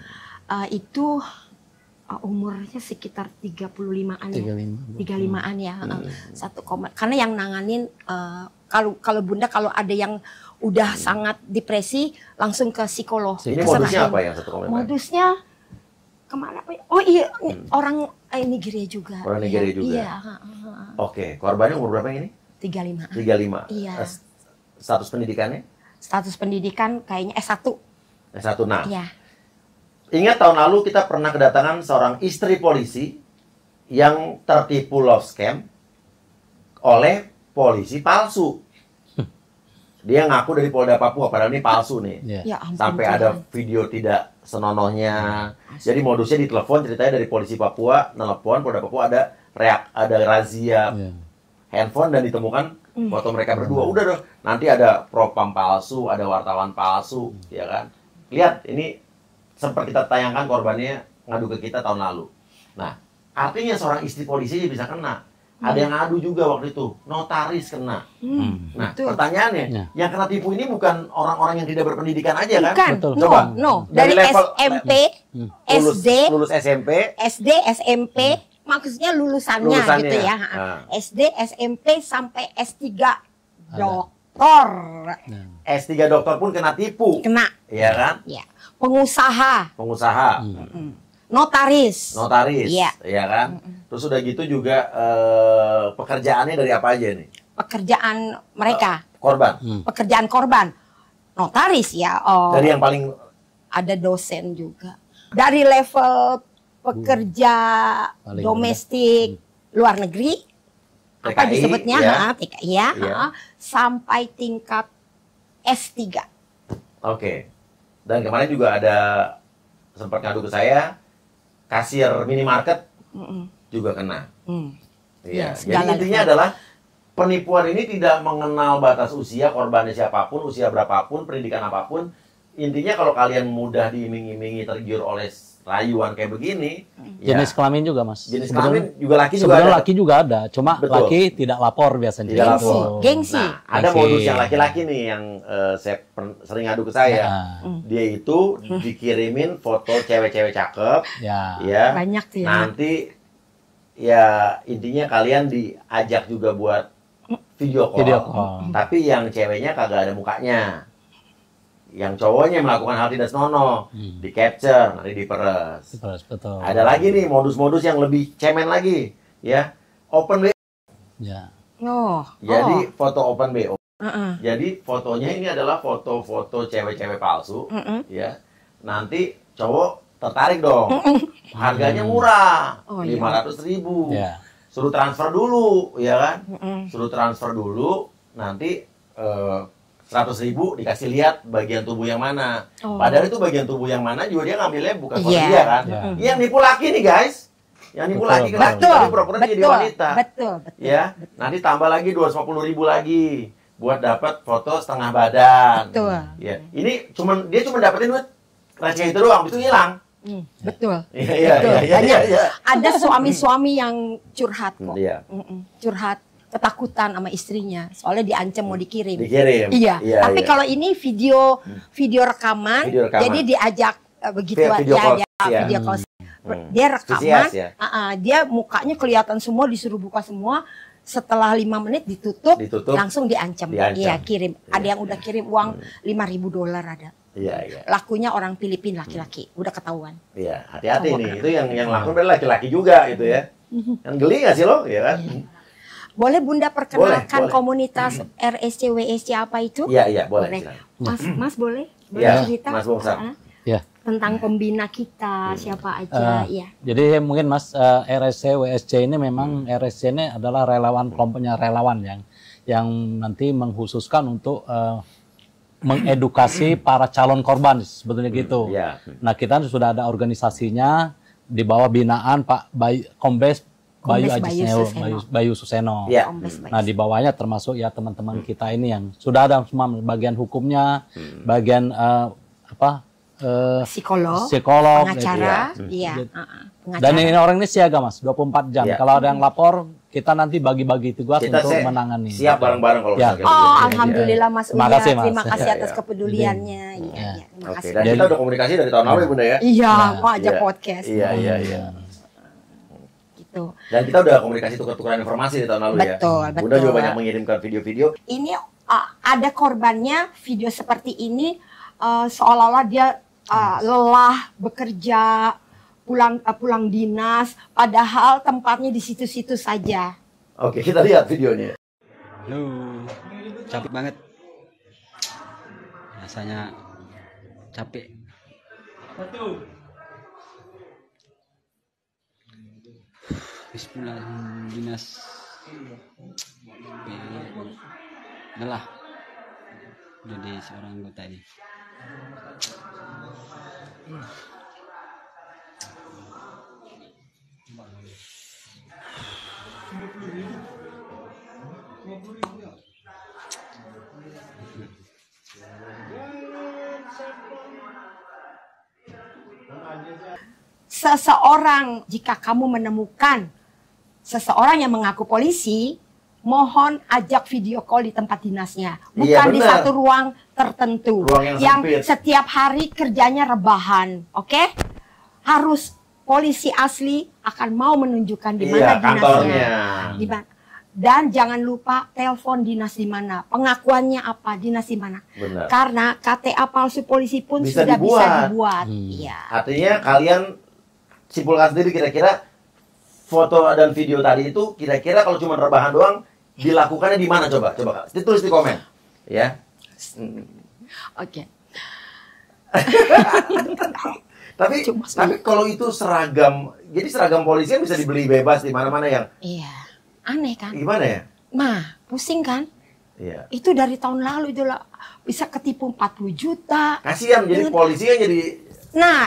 Speaker 1: Itu umurnya sekitar 35-an ya. 35-an ya. Karena yang nanganin kalau Bunda kalau ada yang udah sangat depresi langsung ke psikolog.
Speaker 2: Ini modusnya apa yang 1,5?
Speaker 1: Modusnya kemana? Oh iya, orang Nigeria juga.
Speaker 2: Orang Nigeria juga.
Speaker 1: Iya.
Speaker 2: Oke, korbannya umur berapa ini?
Speaker 1: 35.
Speaker 2: 35.
Speaker 1: Iya.
Speaker 2: Status pendidikannya?
Speaker 1: Status pendidikan kayaknya S1.
Speaker 2: S1. Nah.
Speaker 1: Iya.
Speaker 2: Ingat tahun lalu kita pernah kedatangan seorang istri polisi yang tertipu love scam oleh polisi palsu. Dia ngaku dari Polda Papua, padahal ini palsu nih.
Speaker 1: Ya, ampun,
Speaker 2: sampai ada video tidak senonohnya. Jadi modusnya ditelepon, ceritanya dari polisi Papua, nelpon Polda Papua ada razia handphone dan ditemukan foto mereka berdua. Udah dong, nanti ada propam palsu, ada wartawan palsu, ya kan? Lihat, ini sempat kita tayangkan korbannya ngadu ke kita tahun lalu. Nah, artinya seorang istri polisi bisa kena. Ada yang ngadu juga waktu itu, notaris kena. Nah, pertanyaannya, yang kena tipu ini bukan orang-orang yang tidak berpendidikan aja kan?
Speaker 1: Bukan,
Speaker 2: Coba.
Speaker 1: Dari
Speaker 2: level
Speaker 1: SMP,
Speaker 2: lulus SMP,
Speaker 1: SD, SMP, maksudnya lulusannya gitu ya. SD, SMP sampai S3 doktor.
Speaker 2: S3 doktor pun kena tipu.
Speaker 1: Kena.
Speaker 2: Iya kan?
Speaker 1: Ya. Pengusaha. Notaris.
Speaker 2: Iya kan? Terus udah gitu juga pekerjaannya dari apa aja nih?
Speaker 1: Pekerjaan mereka.
Speaker 2: Korban.
Speaker 1: Pekerjaan korban. notaris ya.
Speaker 2: Dari yang paling
Speaker 1: Ada dosen juga. Dari level pekerja
Speaker 4: Paling
Speaker 1: domestik luar negeri, apa
Speaker 2: TKI,
Speaker 1: disebutnya,
Speaker 2: ya.
Speaker 1: TKI ya,
Speaker 2: Iya.
Speaker 1: sampai tingkat S3.
Speaker 2: Oke. Dan kemarin juga ada sempat ngadu ke saya, kasir minimarket
Speaker 1: Mm-mm.
Speaker 2: juga kena.
Speaker 1: Ya,
Speaker 2: Iya.
Speaker 1: segala
Speaker 2: Jadi intinya adalah penipuan ini tidak mengenal batas usia, korbannya siapapun, usia berapapun, pendidikan apapun. Intinya kalau kalian mudah diiming-imingi, tergiur oleh rayuan kayak begini,
Speaker 4: Jenis kelamin juga, Mas.
Speaker 2: jenis
Speaker 4: Sebenarnya-
Speaker 2: kelamin juga laki juga
Speaker 4: Sebenarnya
Speaker 2: ada.
Speaker 4: laki juga ada, cuma
Speaker 2: Betul.
Speaker 4: laki tidak lapor biasanya.
Speaker 2: Tidak
Speaker 4: Gitu.
Speaker 2: lapor.
Speaker 1: Gengsi.
Speaker 2: Nah, ada
Speaker 4: Oke.
Speaker 2: modus yang laki-laki nih yang sering ngadu ke saya.
Speaker 4: Nah,
Speaker 2: Dia itu dikirimin foto cewek-cewek cakep,
Speaker 4: ya.
Speaker 2: ya.
Speaker 1: Banyak tuh ya.
Speaker 2: Nanti ya intinya kalian diajak juga buat video call.
Speaker 4: Video call.
Speaker 2: Tapi yang ceweknya kagak ada mukanya. Yang cowoknya melakukan hal tidak senonoh, di capture, nanti diperes.
Speaker 4: Terus, betul.
Speaker 2: Ada lagi nih modus-modus yang lebih cemen lagi, ya. Open BO.
Speaker 4: Ya.
Speaker 1: Oh,
Speaker 2: Jadi foto open BO.
Speaker 1: Heeh.
Speaker 2: Jadi fotonya ini adalah foto-foto cewek-cewek palsu, ya. Nanti cowok tertarik dong. Harganya murah,
Speaker 1: Oh, iya.
Speaker 2: 500.000.
Speaker 4: Ya.
Speaker 2: Suruh transfer dulu, ya kan?
Speaker 1: Mm-mm.
Speaker 2: Suruh transfer dulu, nanti 100.000 dikasih lihat bagian tubuh yang mana.
Speaker 1: Oh.
Speaker 2: Padahal itu bagian tubuh yang mana juga dia ngambilnya bukan foto
Speaker 1: Iya.
Speaker 2: dia kan.
Speaker 4: Iya.
Speaker 2: Yang nipu laki nih guys. Yang nipu
Speaker 4: Betul,
Speaker 2: laki ke laki,
Speaker 1: Betul,
Speaker 2: tapi pura-pura jadi
Speaker 1: betul,
Speaker 2: wanita.
Speaker 1: betul.
Speaker 2: Ya, nanti tambah lagi 250.000 lagi buat dapat foto setengah badan.
Speaker 1: Betul.
Speaker 2: Ya, ini dia cuma dapetin duit receh itu doang, itu hilang.
Speaker 1: Betul.
Speaker 2: Iya, iya,
Speaker 1: Betul.
Speaker 2: iya, iya,
Speaker 1: Banyak.
Speaker 2: iya.
Speaker 1: Ada suami-suami yang curhat kok.
Speaker 2: Iya.
Speaker 1: Curhat, ketakutan sama istrinya, soalnya diancam mau dikirim.
Speaker 2: Dikirim.
Speaker 1: Iya.
Speaker 2: Iya,
Speaker 1: Tapi
Speaker 2: iya.
Speaker 1: kalau ini video rekaman,
Speaker 2: Video rekaman.
Speaker 1: jadi diajak begitu
Speaker 2: Video call, ya.
Speaker 1: video call. Dia rekaman,
Speaker 2: Vicious, ya.
Speaker 1: dia mukanya kelihatan semua, disuruh buka semua. Setelah 5 menit ditutup, langsung diancam. Iya, kirim. Ada yang udah kirim uang $5.000 ada.
Speaker 2: Iya, iya.
Speaker 1: Lakunya orang Filipina laki-laki, udah ketahuan.
Speaker 2: Iya, hati-hati nih. Itu yang lakukan adalah laki-laki juga gitu ya. Kan geli nggak sih lo, ya kan?
Speaker 1: Boleh Bunda perkenalkan
Speaker 2: Boleh.
Speaker 1: komunitas RSC WSC apa itu?
Speaker 2: Iya, iya, boleh. silakan.
Speaker 1: Mas boleh? Boleh
Speaker 2: Iya,
Speaker 1: cerita?
Speaker 2: Mas Bongsa.
Speaker 4: Ya.
Speaker 1: Tentang pembina kita, siapa aja, ya.
Speaker 4: Jadi mungkin Mas RSC WSC ini memang RSC ini adalah relawan, kelompoknya relawan yang nanti mengkhususkan untuk mengedukasi para calon korban sebetulnya gitu.
Speaker 2: Iya.
Speaker 4: Nah, kita sudah ada organisasinya di bawah binaan Pak Kombes Bayu Bayu Suseno.
Speaker 2: Iya.
Speaker 4: Nah, di bawahnya termasuk ya teman-teman kita ini yang sudah ada semua bagian hukumnya, bagian
Speaker 1: Psikolog,
Speaker 4: psikolog,
Speaker 1: pengacara,
Speaker 4: gitu
Speaker 1: iya.
Speaker 4: ya. Dan ini orang ini siaga Mas, 24 jam.
Speaker 2: Iya.
Speaker 4: Kalau ada yang lapor, kita nanti bagi-bagi tugas
Speaker 2: Kita
Speaker 4: untuk menangani.
Speaker 2: siap bareng-bareng kalau
Speaker 4: Ya.
Speaker 2: misalnya
Speaker 1: Oh,
Speaker 2: gitu.
Speaker 1: alhamdulillah Mas
Speaker 4: Terima
Speaker 1: Uya.
Speaker 4: kasih, Mas.
Speaker 1: Terima kasih
Speaker 2: Iya,
Speaker 1: atas
Speaker 2: iya.
Speaker 1: kepeduliannya. Iya, iya. Terima
Speaker 2: Oke,
Speaker 1: kasih.
Speaker 2: dan kita udah komunikasi dari tahun lalu ya Bunda ya?
Speaker 1: Iya, mau ajak
Speaker 2: Iya.
Speaker 1: podcast.
Speaker 2: Iya, iya, iya.
Speaker 1: Gitu.
Speaker 2: Dan kita udah komunikasi tukar-tukaran informasi di tahun lalu ya.
Speaker 1: Betul,
Speaker 2: Bunda
Speaker 1: betul.
Speaker 2: juga banyak mengirimkan video-video.
Speaker 1: Ini ada korbannya video seperti ini seolah-olah dia lelah bekerja, pulang dinas, padahal tempatnya di situ-situ saja.
Speaker 2: Oke, kita lihat videonya.
Speaker 5: Capek banget. Rasanya capek. Bismillah, dinas. Lelah jadi seorang anggota ini.
Speaker 1: Seseorang, jika kamu menemukan seseorang yang mengaku polisi, mohon ajak video call di tempat dinasnya, bukan
Speaker 2: Iya,
Speaker 1: di
Speaker 2: benar.
Speaker 1: satu ruang tertentu
Speaker 2: Ruang yang sempit.
Speaker 1: setiap hari kerjanya rebahan, oke? Harus polisi asli akan mau menunjukkan di mana
Speaker 2: Iya,
Speaker 1: dinasnya,
Speaker 2: kantornya.
Speaker 1: di mana. Dan jangan lupa telepon dinas di mana, pengakuannya apa, dinas di mana.
Speaker 2: Benar.
Speaker 1: Karena KTA palsu polisi pun
Speaker 2: Bisa
Speaker 1: sudah bisa
Speaker 2: dibuat.
Speaker 1: dibuat. Iya.
Speaker 2: Artinya kalian simpulkan sendiri kira-kira foto dan video tadi itu kira-kira kalau cuma rebahan doang dilakukannya di mana coba? Coba ditulis di komen. Ya.
Speaker 1: Oke.
Speaker 2: Tapi kalau itu seragam, jadi seragam polisi kan bisa dibeli bebas di mana-mana yang.
Speaker 1: Iya, aneh kan?
Speaker 2: Gimana ya?
Speaker 1: Nah, pusing kan?
Speaker 2: Iya.
Speaker 1: Itu dari tahun lalu itu lah bisa ketipu 40 juta.
Speaker 2: Kasihan jadi polisi kan jadi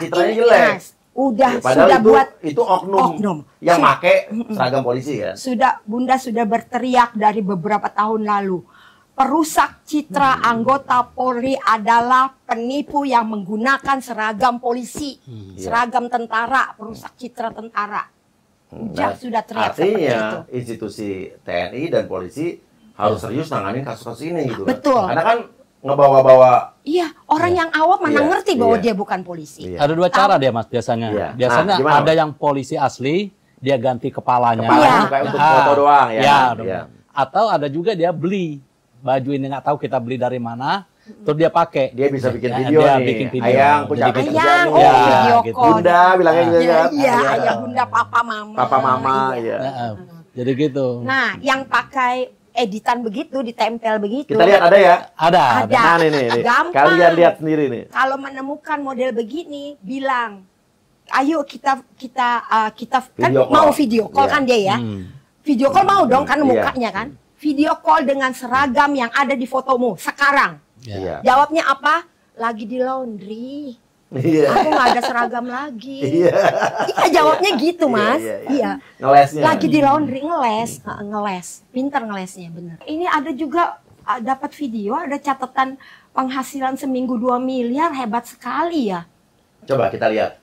Speaker 2: citranya
Speaker 1: ini
Speaker 2: jelek.
Speaker 1: Mas, udah
Speaker 2: Padahal
Speaker 1: sudah buat
Speaker 2: itu oknum yang make seragam polisi kan.
Speaker 1: Bunda sudah berteriak dari beberapa tahun lalu. Perusak citra anggota Polri adalah penipu yang menggunakan seragam polisi, seragam tentara, perusak citra tentara. Sudah teriak seperti itu.
Speaker 2: Artinya institusi TNI dan polisi harus serius nanganin kasus-kasus ini gitu.
Speaker 1: Betul.
Speaker 2: Karena kan ngebawa-bawa.
Speaker 1: Iya, orang yang awam mana ngerti bahwa dia bukan polisi.
Speaker 2: Iya.
Speaker 4: Ada dua cara dia Mas biasanya.
Speaker 2: Iya.
Speaker 4: Biasanya
Speaker 2: Nah,
Speaker 4: ada yang polisi asli, dia ganti kepalanya.
Speaker 2: Kepalanya kayak untuk foto doang ya.
Speaker 4: Iya. Atau ada juga dia beli baju ini, nggak tahu kita beli dari mana, terus dia pakai.
Speaker 2: Dia bisa bikin
Speaker 4: Ya,
Speaker 2: video
Speaker 4: dia
Speaker 2: nih.
Speaker 4: bikin video.
Speaker 2: Ayang,
Speaker 4: Jadi
Speaker 2: punya
Speaker 4: bikin-
Speaker 1: Ayang,
Speaker 2: ya,
Speaker 1: video
Speaker 4: gitu.
Speaker 1: call.
Speaker 2: Bunda bilangnya gitu kan.
Speaker 1: Iya, ayah, bunda, papa, mama.
Speaker 2: Papa mama
Speaker 1: Iya.
Speaker 2: ya.
Speaker 4: Jadi gitu.
Speaker 1: Nah, yang pakai editan begitu, ditempel begitu.
Speaker 2: Kita lihat ada ya.
Speaker 4: Ada.
Speaker 1: Ada.
Speaker 2: Nah nih.
Speaker 1: Gampang.
Speaker 2: Kalian lihat sendiri nih.
Speaker 1: Kalau menemukan model begini, bilang, ayo kita kan
Speaker 2: Video call.
Speaker 1: mau video call
Speaker 2: Iya.
Speaker 1: kan dia ya. Video call mau dong kan
Speaker 2: Iya.
Speaker 1: mukanya kan. Video call dengan seragam yang ada di fotomu sekarang.
Speaker 2: Iya.
Speaker 1: Jawabnya apa? Lagi di laundry.
Speaker 2: Iya.
Speaker 1: Aku nggak ada seragam lagi.
Speaker 2: Iya.
Speaker 1: Iya jawabnya gitu mas. Iya.
Speaker 2: Ngelesnya.
Speaker 1: Lagi di laundry ngeles, pintar ngelesnya bener. Ini ada juga dapat video, ada catatan penghasilan seminggu 2 miliar, hebat sekali ya.
Speaker 2: Coba kita lihat.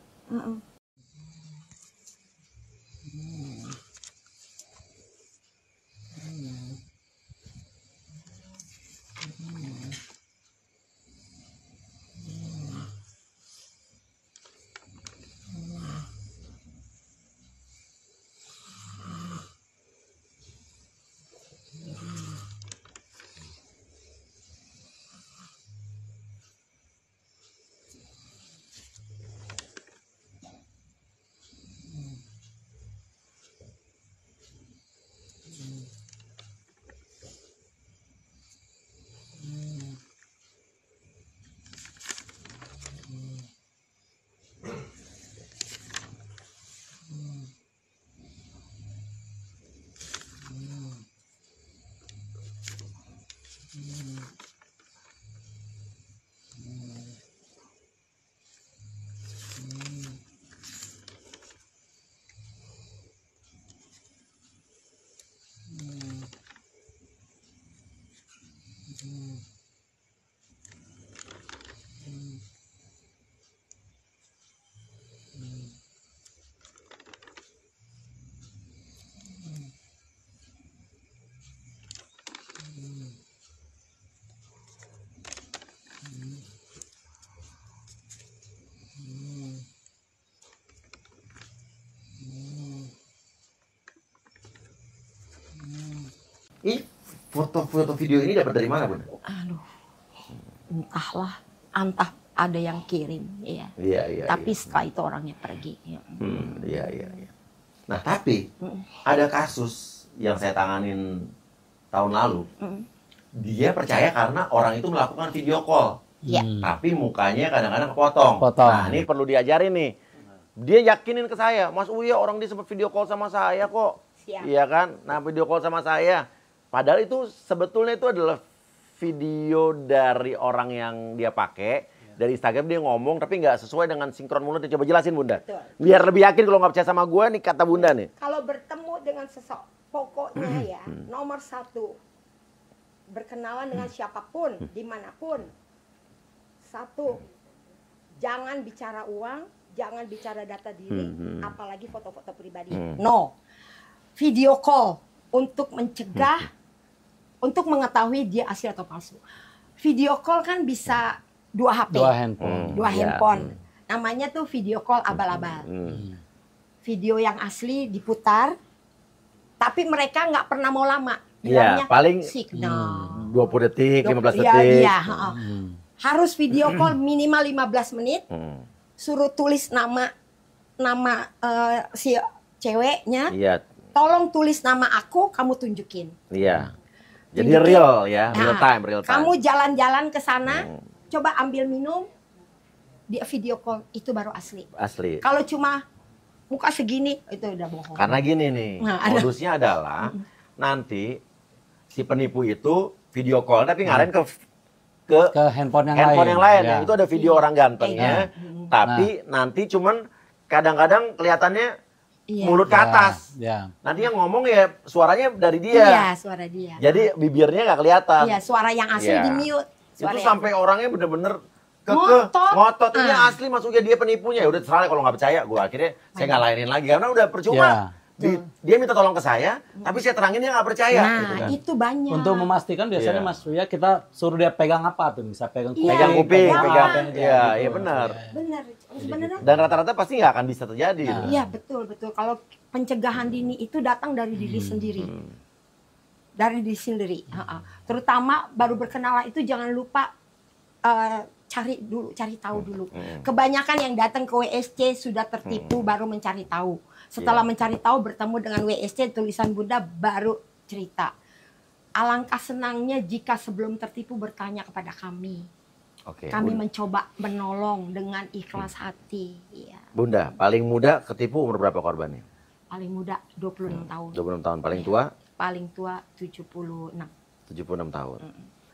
Speaker 2: Ini foto-foto video ini dapat dari mana, Bun?
Speaker 1: Aduh, entahlah, entah ada yang kirim, ya.
Speaker 2: Iya.
Speaker 1: Tapi setelah itu orangnya pergi. Ya.
Speaker 2: Iya. Nah, tapi ada kasus yang saya tanganin tahun lalu. Dia percaya karena orang itu melakukan video call.
Speaker 1: Iya.
Speaker 2: Tapi mukanya kadang-kadang kepotong. Nah, ini perlu diajarin nih. Dia yakinin ke saya, Mas Uya orang dia sempat video call sama saya kok.
Speaker 1: Siap.
Speaker 2: Iya kan? Nah, video call sama saya. Padahal itu sebetulnya itu adalah video dari orang yang dia pakai. Dari Instagram dia ngomong tapi nggak sesuai dengan sinkron mulutnya. Coba jelasin Bunda.
Speaker 1: Betul.
Speaker 2: Biar lebih yakin kalau nggak percaya sama gue nih kata Bunda nih.
Speaker 1: Kalau bertemu dengan seseorang, pokoknya ya, nomor 1, berkenalan dengan siapapun, dimanapun. 1, jangan bicara uang, jangan bicara data diri, apalagi foto-foto pribadi. No, video call untuk mencegah, untuk mengetahui dia asli atau palsu. Video call kan bisa 2 HP,
Speaker 4: 2 handphone.
Speaker 1: 2 handphone. Namanya tuh video call abal-abal. Video yang asli diputar, tapi mereka nggak pernah mau lama.
Speaker 2: Iya, paling
Speaker 1: signal.
Speaker 2: 20 detik, 15
Speaker 1: Iya,
Speaker 2: detik.
Speaker 1: iya, harus video call minimal 15 menit. Suruh tulis nama si ceweknya.
Speaker 2: Iya.
Speaker 1: Tolong tulis nama aku, kamu tunjukin.
Speaker 2: Iya. Jadi
Speaker 1: Tunjukin.
Speaker 2: real ya, real
Speaker 1: Nah,
Speaker 2: time.
Speaker 1: Kamu jalan-jalan ke sana, coba ambil minum, dia video call, itu baru asli.
Speaker 2: Asli.
Speaker 1: Kalau cuma muka segini, itu udah bohong.
Speaker 2: Karena gini nih,
Speaker 1: Nah,
Speaker 2: modusnya adalah nanti si penipu itu video call tapi ngarahin ke
Speaker 4: handphone yang
Speaker 2: handphone
Speaker 4: lain.
Speaker 2: yang lain.
Speaker 4: Ya.
Speaker 2: Ya. Itu ada video orang gantengnya, tapi nanti cuman kadang-kadang kelihatannya
Speaker 1: Iya.
Speaker 2: mulut ke atas.
Speaker 4: Ya.
Speaker 2: Nanti yang ngomong ya suaranya dari
Speaker 1: Iya,
Speaker 2: dia.
Speaker 1: suara dia.
Speaker 2: Jadi bibirnya nggak kelihatan.
Speaker 1: Iya, suara yang asli
Speaker 2: Iya.
Speaker 1: di mute. Suara
Speaker 2: Itu
Speaker 1: yang-
Speaker 2: sampai orangnya bener-bener
Speaker 1: Ngotot.
Speaker 2: ngotot. Ini
Speaker 1: Ah.
Speaker 2: asli, masuknya dia penipunya. Ya udah terserah kalau nggak percaya, gue akhirnya saya nggak layanin lagi karena udah percuma.
Speaker 4: Ya.
Speaker 2: Dia minta tolong ke saya, tapi saya terangin dia nggak percaya.
Speaker 1: Nah,
Speaker 2: gitu kan.
Speaker 1: itu banyak.
Speaker 4: Untuk memastikan biasanya
Speaker 2: Iya.
Speaker 4: Mas Surya kita suruh dia pegang apa tuh? Bisa pegang kuping,
Speaker 2: Pegang kuping,
Speaker 1: pegang
Speaker 2: pegang.
Speaker 1: apa
Speaker 4: aja,
Speaker 2: Iya,
Speaker 4: gitu.
Speaker 2: iya benar.
Speaker 1: Benar. Sebenarnya
Speaker 2: Dan rata-rata pasti nggak akan bisa terjadi. Gitu.
Speaker 1: iya, betul, betul. Kalau pencegahan dini itu datang dari diri sendiri. Dari diri sendiri. Terutama baru berkenalan itu jangan lupa cari tahu dulu. Kebanyakan yang datang ke WSC sudah tertipu baru mencari tahu. Setelah mencari tahu bertemu dengan WSC, tulisan Bunda baru cerita. Alangkah senangnya jika sebelum tertipu bertanya kepada kami.
Speaker 2: Oke.
Speaker 1: Kami mencoba menolong dengan ikhlas hati. Iya.
Speaker 2: Bunda, paling muda ketipu umur berapa korbannya?
Speaker 1: Paling muda 26 tahun.
Speaker 2: 26 tahun. Paling tua
Speaker 1: Paling tua 76.
Speaker 2: 76 tahun.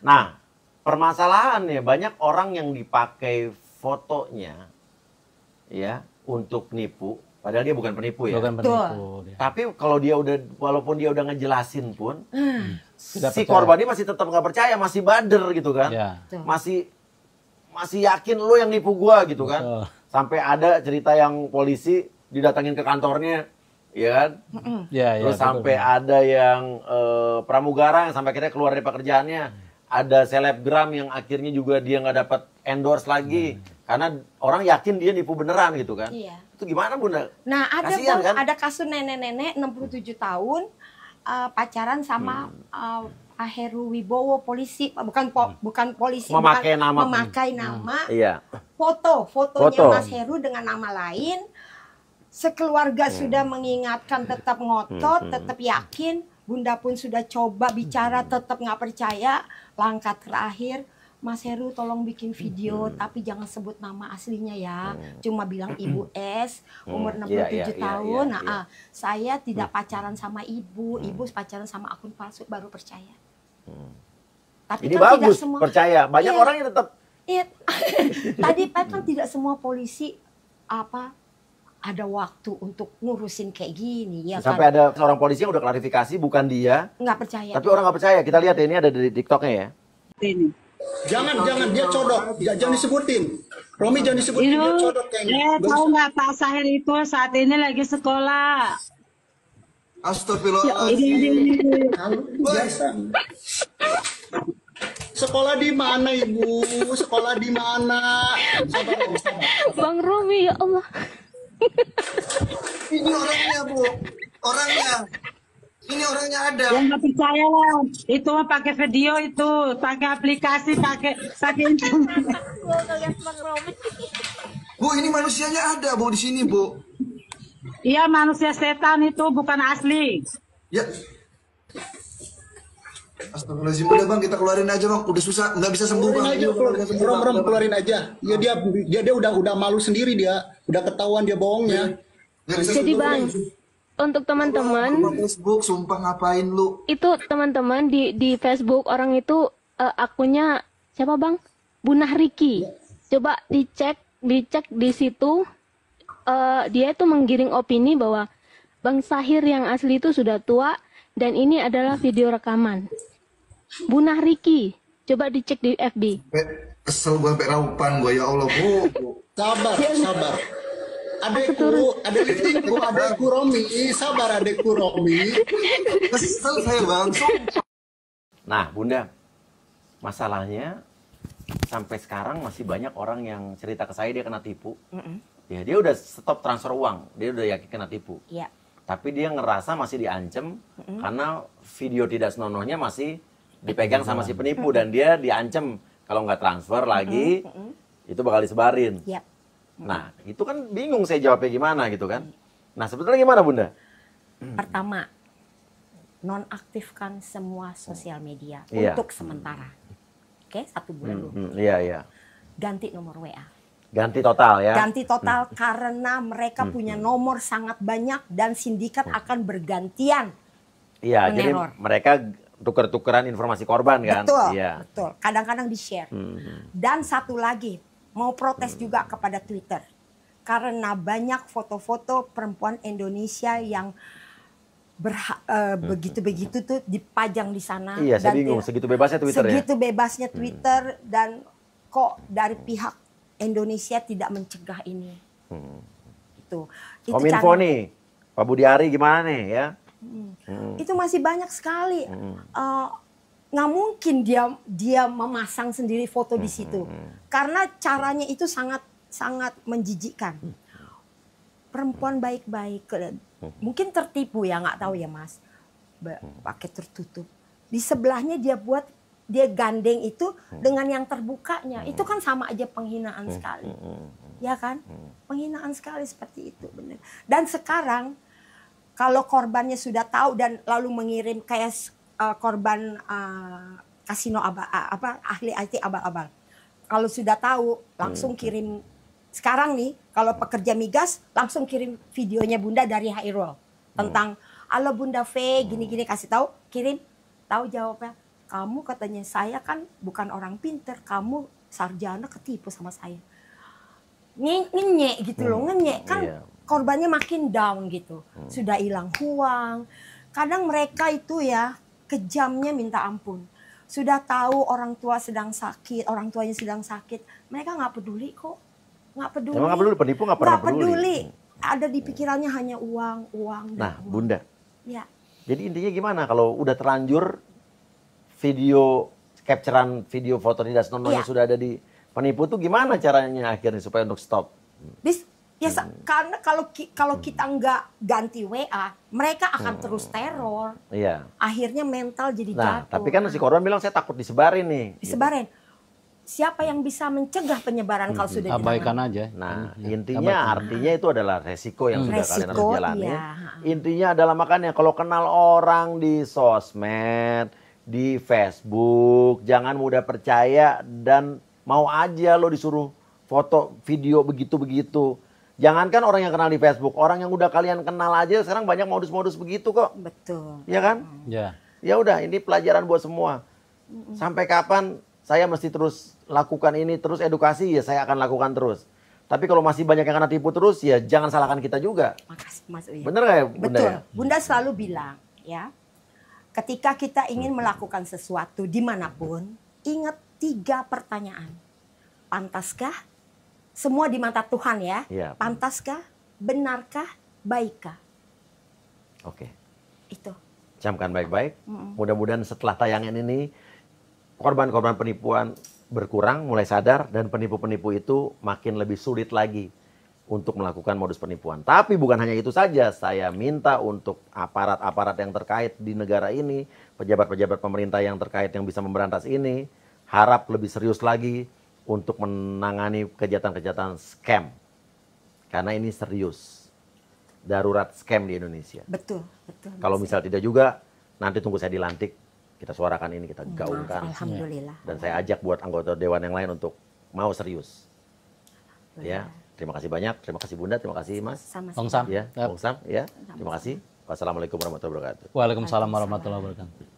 Speaker 2: Nah, permasalahannya banyak orang yang dipakai fotonya ya untuk nipu, padahal dia bukan penipu ya.
Speaker 4: Bukan penipu. dia.
Speaker 2: Tapi kalau dia udah, walaupun dia udah ngejelasin pun,
Speaker 4: Tidak
Speaker 2: si
Speaker 4: percaya.
Speaker 2: korban ini masih tetap nggak percaya, masih bader gitu kan.
Speaker 4: Ya.
Speaker 1: Betul.
Speaker 2: Masih yakin lo yang nipu gua gitu kan.
Speaker 4: Betul.
Speaker 2: Sampai ada cerita yang polisi didatangin ke kantornya, ya kan.
Speaker 4: Ya,
Speaker 2: Terus
Speaker 4: betul.
Speaker 2: sampai ada yang pramugara yang sampai akhirnya keluar dari pekerjaannya. Ada selebgram yang akhirnya juga dia nggak dapat endorse lagi. Karena orang yakin dia nipu beneran gitu kan.
Speaker 1: Iya.
Speaker 2: Itu gimana Bunda?
Speaker 1: Nah, ada
Speaker 2: Kasihan,
Speaker 1: Bang,
Speaker 2: kan?
Speaker 1: ada kasus nenek-nenek 67 tahun pacaran sama Pak Heru Wibowo, polisi, bukan polisi,
Speaker 2: Memakai
Speaker 1: bukan,
Speaker 2: nama.
Speaker 1: memakai nama,
Speaker 2: Iya.
Speaker 1: fotonya
Speaker 2: Foto.
Speaker 1: Mas Heru dengan nama lain. Sekeluarga sudah mengingatkan, tetap ngotot, tetap yakin. Bunda pun sudah coba bicara, tetap nggak percaya. Langkah terakhir, Mas Heru tolong bikin video, tapi jangan sebut nama aslinya ya. Cuma bilang Ibu S, umur 67
Speaker 2: Iya,
Speaker 1: tahun.
Speaker 2: iya,
Speaker 1: Nah,
Speaker 2: iya.
Speaker 1: saya tidak pacaran sama ibu pacaran sama akun palsu, baru percaya. Tapi
Speaker 2: Ini
Speaker 1: kan tidak
Speaker 2: bagus,
Speaker 1: semua.
Speaker 2: percaya. Banyak
Speaker 1: Iya.
Speaker 2: orang yang tetap
Speaker 1: Iya. Tadi kan tidak semua polisi ada waktu untuk ngurusin kayak gini ya
Speaker 2: sampai
Speaker 1: kan.
Speaker 2: ada seorang polisi yang udah klarifikasi bukan dia,
Speaker 1: Nggak percaya.
Speaker 2: tapi orang nggak percaya. Kita lihat ya, ini ada di TikToknya ya.
Speaker 6: Jangan dia codok, jangan disebutin. Romi jangan disebutin, dia codok kayaknya.
Speaker 7: Tahu nggak Pak Sahir itu saat ini lagi sekolah.
Speaker 6: Astagfirullahaladzim. Biasa. Sekolah di mana Ibu? Sekolah di mana? Sabar, Om, sabar.
Speaker 8: Bang Romi, ya Allah.
Speaker 6: Ini orangnya Bu, orangnya. Ini orangnya ada.
Speaker 7: Yang nggak percaya lah, itu mah pakai video itu, pakai aplikasi, pakai internet.
Speaker 8: Gua ngeliat Bang Romi.
Speaker 6: Bu, ini manusianya ada Bu di sini Bu.
Speaker 7: Iya manusia setan itu bukan asli.
Speaker 6: Ya. Astagfirullahaladzim, udah Bang, kita keluarin aja Bang, udah susah, nggak bisa sembuh Bang. Rom, keluarin aja. Ya dia udah malu sendiri dia, udah ketahuan dia bohongnya. Nggak bisa
Speaker 8: Jadi
Speaker 6: sembuh,
Speaker 8: Bang, untuk teman-teman,
Speaker 6: Facebook, sumpah ngapain lu?
Speaker 8: itu teman-teman di Facebook orang itu akunnya siapa Bang? Bunah Riki. Coba dicek di situ. Dia itu menggiring opini bahwa Bang Sahir yang asli itu sudah tua dan ini adalah video rekaman. Bunah Riki, coba dicek di FB.
Speaker 6: Kesel gue sampai raupan gue, ya Allah Bu. Sabar. Adekku Romi, sabar adekku Romi. Kesel saya Bang.
Speaker 2: Nah, Bunda, masalahnya sampai sekarang masih banyak orang yang cerita ke saya dia kena tipu. Ya, dia udah stop transfer uang, dia udah yakin kena tipu.
Speaker 1: Iya.
Speaker 2: Tapi dia ngerasa masih diancam karena video tidak senonohnya masih dipegang sama si penipu dan dia diancam kalau nggak transfer lagi itu bakal disebarin.
Speaker 1: Iya.
Speaker 2: Nah, itu kan bingung saya jawabnya gimana gitu kan. Nah, sebetulnya gimana Bunda?
Speaker 1: Pertama, nonaktifkan semua sosial media
Speaker 2: Iya.
Speaker 1: untuk sementara. Oke, 1 bulan dulu.
Speaker 2: Iya.
Speaker 1: ganti nomor WA.
Speaker 2: Ganti total ya.
Speaker 1: Ganti total karena mereka punya nomor sangat banyak dan sindikat akan bergantian.
Speaker 2: Iya, jadi
Speaker 1: meneror.
Speaker 2: mereka tuker-tukeran informasi korban kan.
Speaker 1: Betul,
Speaker 2: Iya.
Speaker 1: betul. Kadang-kadang di-share. Dan satu lagi, mau protes juga kepada Twitter. Karena banyak foto-foto perempuan Indonesia yang begitu-begitu tuh dipajang di sana.
Speaker 2: Iya, saya
Speaker 1: Dan
Speaker 2: bingung. Segitu bebasnya Twitter ya.
Speaker 1: segitu bebasnya Twitter dan kok dari pihak Indonesia tidak mencegah ini. Itu
Speaker 2: Kominfo nih, Pak Budi Ari gimana nih ya?
Speaker 1: Itu masih banyak sekali. Nggak mungkin dia memasang sendiri foto di situ. Karena caranya itu sangat menjijikkan. Perempuan baik-baik, mungkin tertipu ya, nggak tahu ya Mas. Pakai tertutup. Di sebelahnya dia gandeng itu dengan yang terbukanya. Itu kan sama aja penghinaan sekali. Ya kan? Penghinaan sekali seperti itu, benar. Dan sekarang kalau korbannya sudah tahu dan lalu mengirim kayak korban kasino ahli IT abal-abal. Kalau sudah tahu langsung kirim. Sekarang nih kalau pekerja migas langsung kirim videonya Bunda dari Hairul tentang halo Bunda V gini-gini, kasih tahu, kirim, tahu jawabnya. Kamu katanya saya kan bukan orang pinter, kamu sarjana ketipu sama saya. Ngenyek gitu loh, ngenyek kan.
Speaker 2: Iya.
Speaker 1: Korbannya makin down gitu. Sudah hilang uang. Kadang mereka itu ya kejamnya minta ampun. Sudah tahu orang tua sedang sakit, orang tuanya sedang sakit. Mereka nggak peduli kok. Nggak peduli.
Speaker 2: Emang nggak peduli, penipu nggak pernah
Speaker 1: Nggak peduli. Ada di pikirannya hanya uang, uang.
Speaker 2: Nah,
Speaker 1: uang.
Speaker 2: Bunda.
Speaker 1: Ya.
Speaker 2: Jadi intinya gimana kalau udah terlanjur video, capturean video foto tidak senonohnya
Speaker 1: Iya.
Speaker 2: sudah ada di penipu tuh gimana caranya akhirnya supaya untuk stop?
Speaker 1: Ya, karena kalau kita nggak ganti WA, mereka akan terus teror.
Speaker 2: Iya.
Speaker 1: Akhirnya mental jadi
Speaker 2: Nah,
Speaker 1: jatuh.
Speaker 2: tapi kan si korban bilang saya takut disebarin nih.
Speaker 1: Disebarin. Siapa yang bisa mencegah penyebaran kalau sudah
Speaker 4: Abaikan
Speaker 1: dilakukan?
Speaker 4: aja.
Speaker 2: Nah, intinya artinya itu adalah resiko yang sudah kalian harus
Speaker 1: Resiko,
Speaker 2: jalani.
Speaker 1: iya.
Speaker 2: Intinya adalah makanya kalau kenal orang di sosmed, di Facebook, jangan mudah percaya dan mau aja lo disuruh foto, video begitu-begitu. Jangankan orang yang kenal di Facebook, orang yang udah kalian kenal aja sekarang banyak modus-modus begitu kok.
Speaker 1: Betul.
Speaker 2: Iya kan?
Speaker 4: Ya.
Speaker 2: Ya udah, ini pelajaran buat semua. Sampai kapan saya mesti terus lakukan ini, terus edukasi ya saya akan lakukan terus. Tapi kalau masih banyak yang kena tipu terus ya jangan salahkan kita juga.
Speaker 1: Makasih Mas Uya.
Speaker 2: Bener gak ya Bunda?
Speaker 1: Betul.
Speaker 2: Ya?
Speaker 1: Bunda selalu bilang ya, ketika kita ingin melakukan sesuatu dimanapun, ingat 3 pertanyaan. Pantaskah? Semua di mata Tuhan ya.
Speaker 2: Iya.
Speaker 1: Pantaskah? Benarkah? Baikkah?
Speaker 2: Oke.
Speaker 1: Itu.
Speaker 2: Camkan baik-baik. Mudah-mudahan setelah tayangan ini korban-korban penipuan berkurang, mulai sadar, dan penipu-penipu itu makin lebih sulit lagi untuk melakukan modus penipuan. Tapi bukan hanya itu saja, saya minta untuk aparat-aparat yang terkait di negara ini, pejabat-pejabat pemerintah yang terkait yang bisa memberantas ini, harap lebih serius lagi untuk menangani kejahatan-kejahatan scam. Karena ini serius. Darurat scam di Indonesia.
Speaker 1: Betul, betul.
Speaker 2: Kalau misal tidak juga, nanti tunggu saya dilantik, kita suarakan ini, kita gaungkan.
Speaker 1: Alhamdulillah.
Speaker 2: Dan saya ajak buat anggota dewan yang lain untuk mau serius. Ya, terima kasih banyak, terima kasih Bunda, terima kasih Mas.
Speaker 1: Sama-sama.
Speaker 4: Bang Sam.
Speaker 2: Ya, Bang Sam, ya. Terima kasih. Wassalamualaikum warahmatullahi wabarakatuh.
Speaker 4: Waalaikumsalam warahmatullahi wabarakatuh.